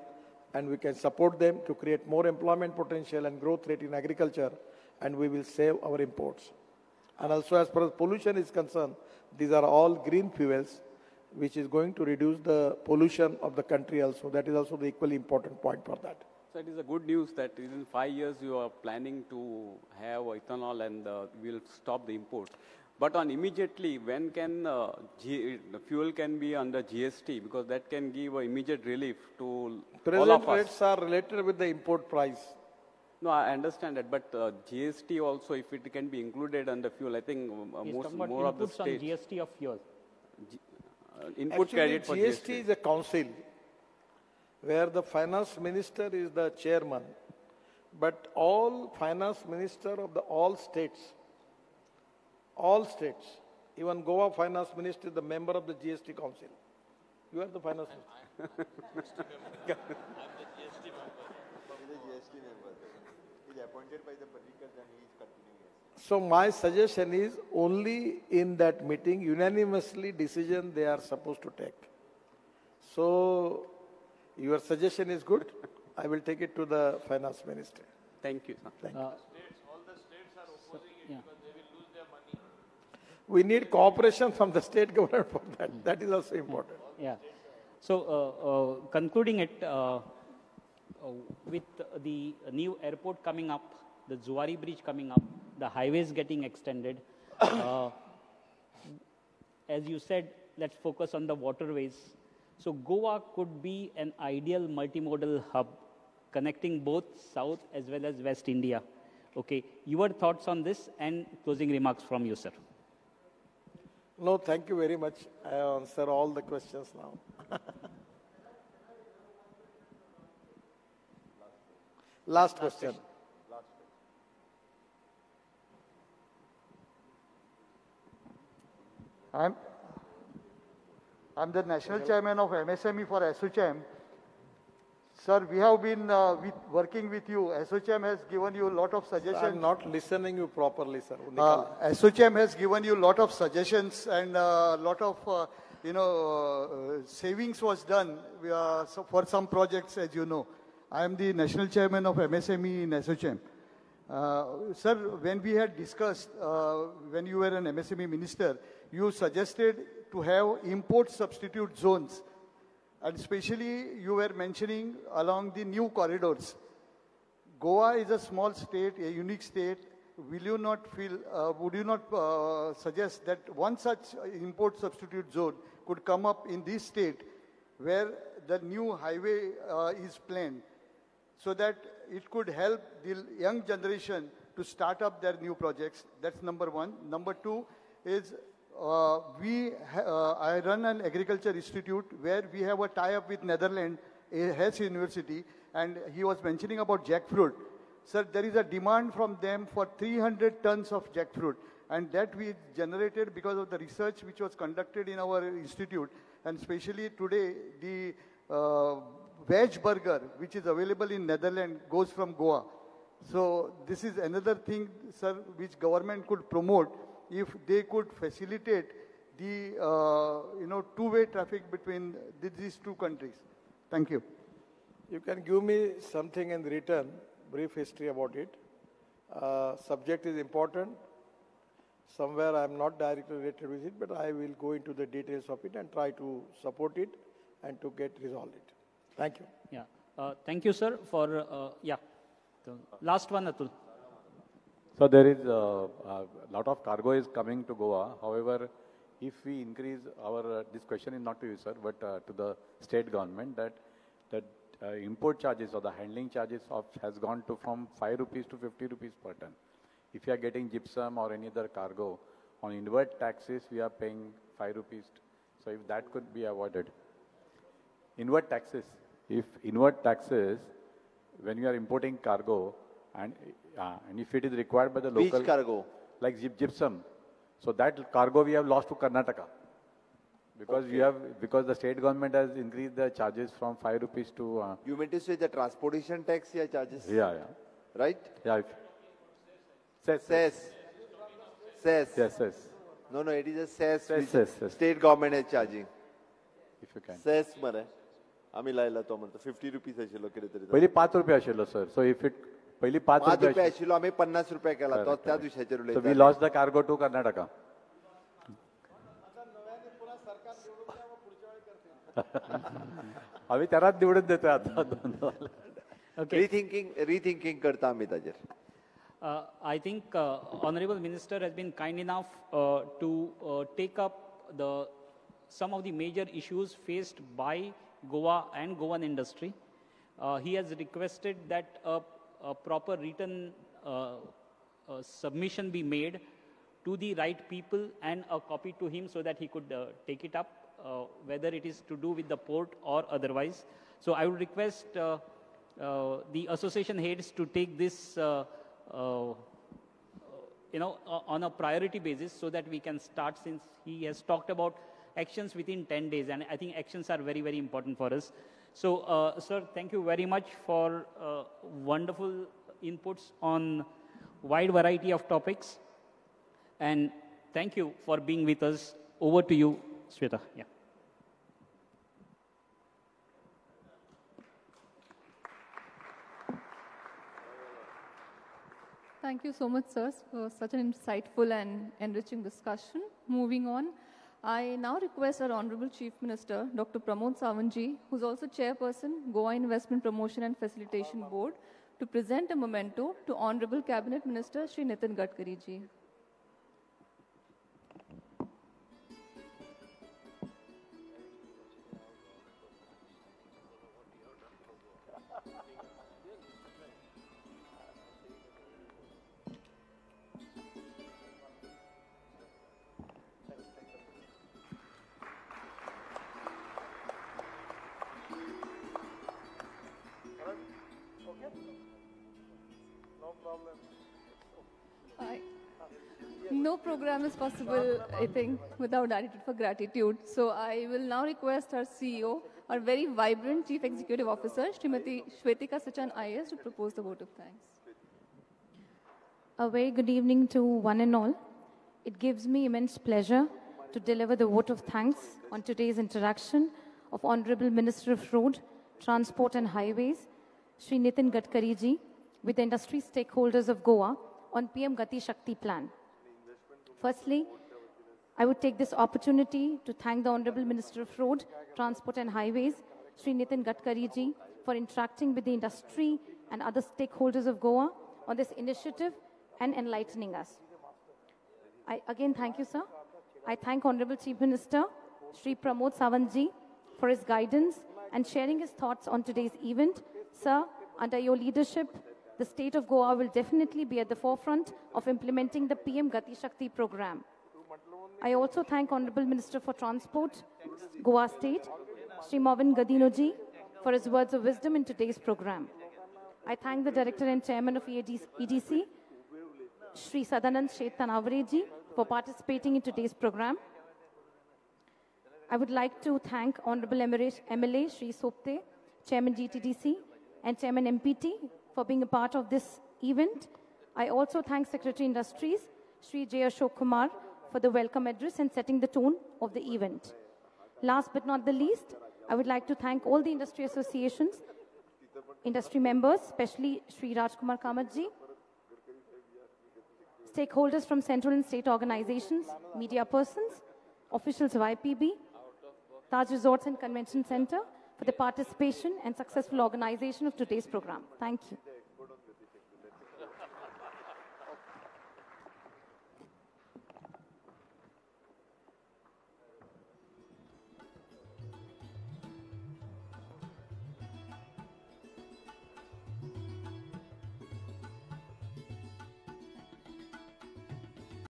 and we can support them to create more employment potential and growth rate in agriculture, and we will save our imports. And also as far as pollution is concerned, these are all green fuels, which is going to reduce the pollution of the country also. That is also the equally important point for that. So it is a good news that in 5 years you are planning to have ethanol and will stop the import. But on immediately, when can the fuel can be under GST, because that can give immediate relief to all of us. Present rates are related with the import price. No, I understand that, but GST also, if it can be included under fuel, I think more of the states. On GST of fuel. Input Actually, credit for GST is a council where the finance minister is the chairman, but all finance minister of all states, even Goa finance minister is the member of the GST council. You are the finance minister. I'm the GST member. He is appointed by the Parrikar and he is continuing. So my suggestion is only in that meeting, unanimously decision they are supposed to take. So your suggestion is good. I will take it to the finance minister. Thank you. Thank you. All the states are opposing it because they will lose their money. We need cooperation from the state government for that. That is also important. Yeah. So concluding it, with the new airport coming up, the Zuari Bridge coming up, the highways getting extended, as you said, let's focus on the waterways. So Goa could be an ideal multimodal hub connecting both South as well as West India. Okay, your thoughts on this and closing remarks from you, sir. No, thank you very much. I answer all the questions now. Last question. I'm the national chairman of MSME for ASSOCHAM. Sir, we have been working with you. ASSOCHAM has given you a lot of suggestions. I'm not listening you properly, sir. ASSOCHAM has given you a lot of suggestions and a lot of, savings was done for some projects, as you know. I am the national chairman of MSME in ASSOCHAM. Sir, when we had discussed, when you were an MSME minister, you suggested to have import substitute zones. And especially you were mentioning along the new corridors. Goa is a small state, a unique state. Will you not feel, would you not suggest that one such import substitute zone could come up in this state where the new highway is planned, so that it could help the young generation to start up their new projects? That's number one. Number two is I run an agriculture institute where we have a tie-up with Netherlands, Hesse University, and he was mentioning about jackfruit. Sir, there is a demand from them for 300 tons of jackfruit, and that we generated because of the research which was conducted in our institute, and especially today the veg burger which is available in Netherlands goes from Goa. So this is another thing, sir, which government could promote if they could facilitate the two-way traffic between these two countries. Thank you. You can give me something in return, brief history about it. Subject is important. Somewhere I am not directly related with it, but I will go into the details of it and try to support it and to get resolved it. Thank you. Yeah. Thank you, sir, for, yeah. So, last one, Atul. So there is a lot of cargo is coming to Goa. However, if we increase our, this question is not to you, sir, but to the state government, that import charges or the handling charges has gone to from 5 rupees to 50 rupees per ton. If you are getting gypsum or any other cargo, on inward taxes, we are paying 5 rupees. So if that could be avoided. Inward taxes. If inward taxes, when you are importing cargo, and if it is required by the local... Which cargo? Like gypsum. So that cargo we have lost to Karnataka. Because okay. because the state government has increased the charges from 5 rupees to... You mean to say the transportation tax yeah, charges? Yeah. Right? Yeah. Cess. Yes. No, it is a cess which Cess. State government is charging. If you can. Cess mare. आम्ही लायला तो म्हणतो 50 rupees आशिल्लो कितें तरी पहिली 5 रुपये आशिल्लो सर सो इफ इट पहिली 5 रुपये आशिल्लो आम्ही 50 रुपये केला तो त्या दिवसाचेर उलयता so we lost the cargo to Karnataka आम्ही त्यालाच निवडून देतोय आता रिथिंकिंग करता आम्ही ताजेर I think Honorable Minister has been kind enough to take up some of the major issues faced by Goa and Goan industry. He has requested that a proper written submission be made to the right people and a copy to him so that he could take it up, whether it is to do with the port or otherwise. So I would request the association heads to take this on a priority basis so that we can start, since he has talked about actions within 10 days, and I think actions are very, very important for us. So, sir, thank you very much for wonderful inputs on wide variety of topics, and thank you for being with us. Over to you, Shweta. Yeah. Thank you so much, sir, for such an insightful and enriching discussion. Moving on, I now request our Honorable Chief Minister, Dr. Pramod Sawant, who is also Chairperson, Goa Investment Promotion and Facilitation Board, to present a memento to Honorable Cabinet Minister, Shri Nitin Gadkari ji. No program is possible, I think, without attitude for gratitude. So I will now request our CEO, our very vibrant Chief Executive Officer, Srimati Shwetika Sachan IAS, to propose the vote of thanks. A very good evening to one and all. It gives me immense pleasure to deliver the vote of thanks on today's introduction of Honorable Minister of Road, Transport and Highways, Shri Nitin Gadkari ji, with the industry stakeholders of Goa on PM Gati Shakti plan. Firstly, I would take this opportunity to thank the Honorable Minister of Road, Transport and Highways, Shri Nitin Gadkari ji, for interacting with the industry and other stakeholders of Goa on this initiative and enlightening us. I again thank you, sir. I thank Honorable Chief Minister, Shri Pramod Sawant ji, for his guidance and sharing his thoughts on today's event. Sir, under your leadership, the state of Goa will definitely be at the forefront of implementing the PM Gati Shakti program. I also thank Honorable Minister for Transport, Goa State, Shri Movin Gadino ji, for his words of wisdom in today's program. I thank the Director and Chairman of EDC, Shri Sadanand Sheth Tanavare ji, for participating in today's program. I would like to thank Honorable MLA Shri Sopte, Chairman GTDC, and Chairman MPT for being a part of this event. I also thank Secretary Industries, Shri J. Ashok Kumar, for the welcome address and setting the tone of the event. Last but not the least, I would like to thank all the industry associations industry members, especially Sri Rajkumar Kamatji, stakeholders from central and state organizations, media persons, officials of IPB, Taj Resorts and Convention Center for the participation and successful organization of today's program. Thank you.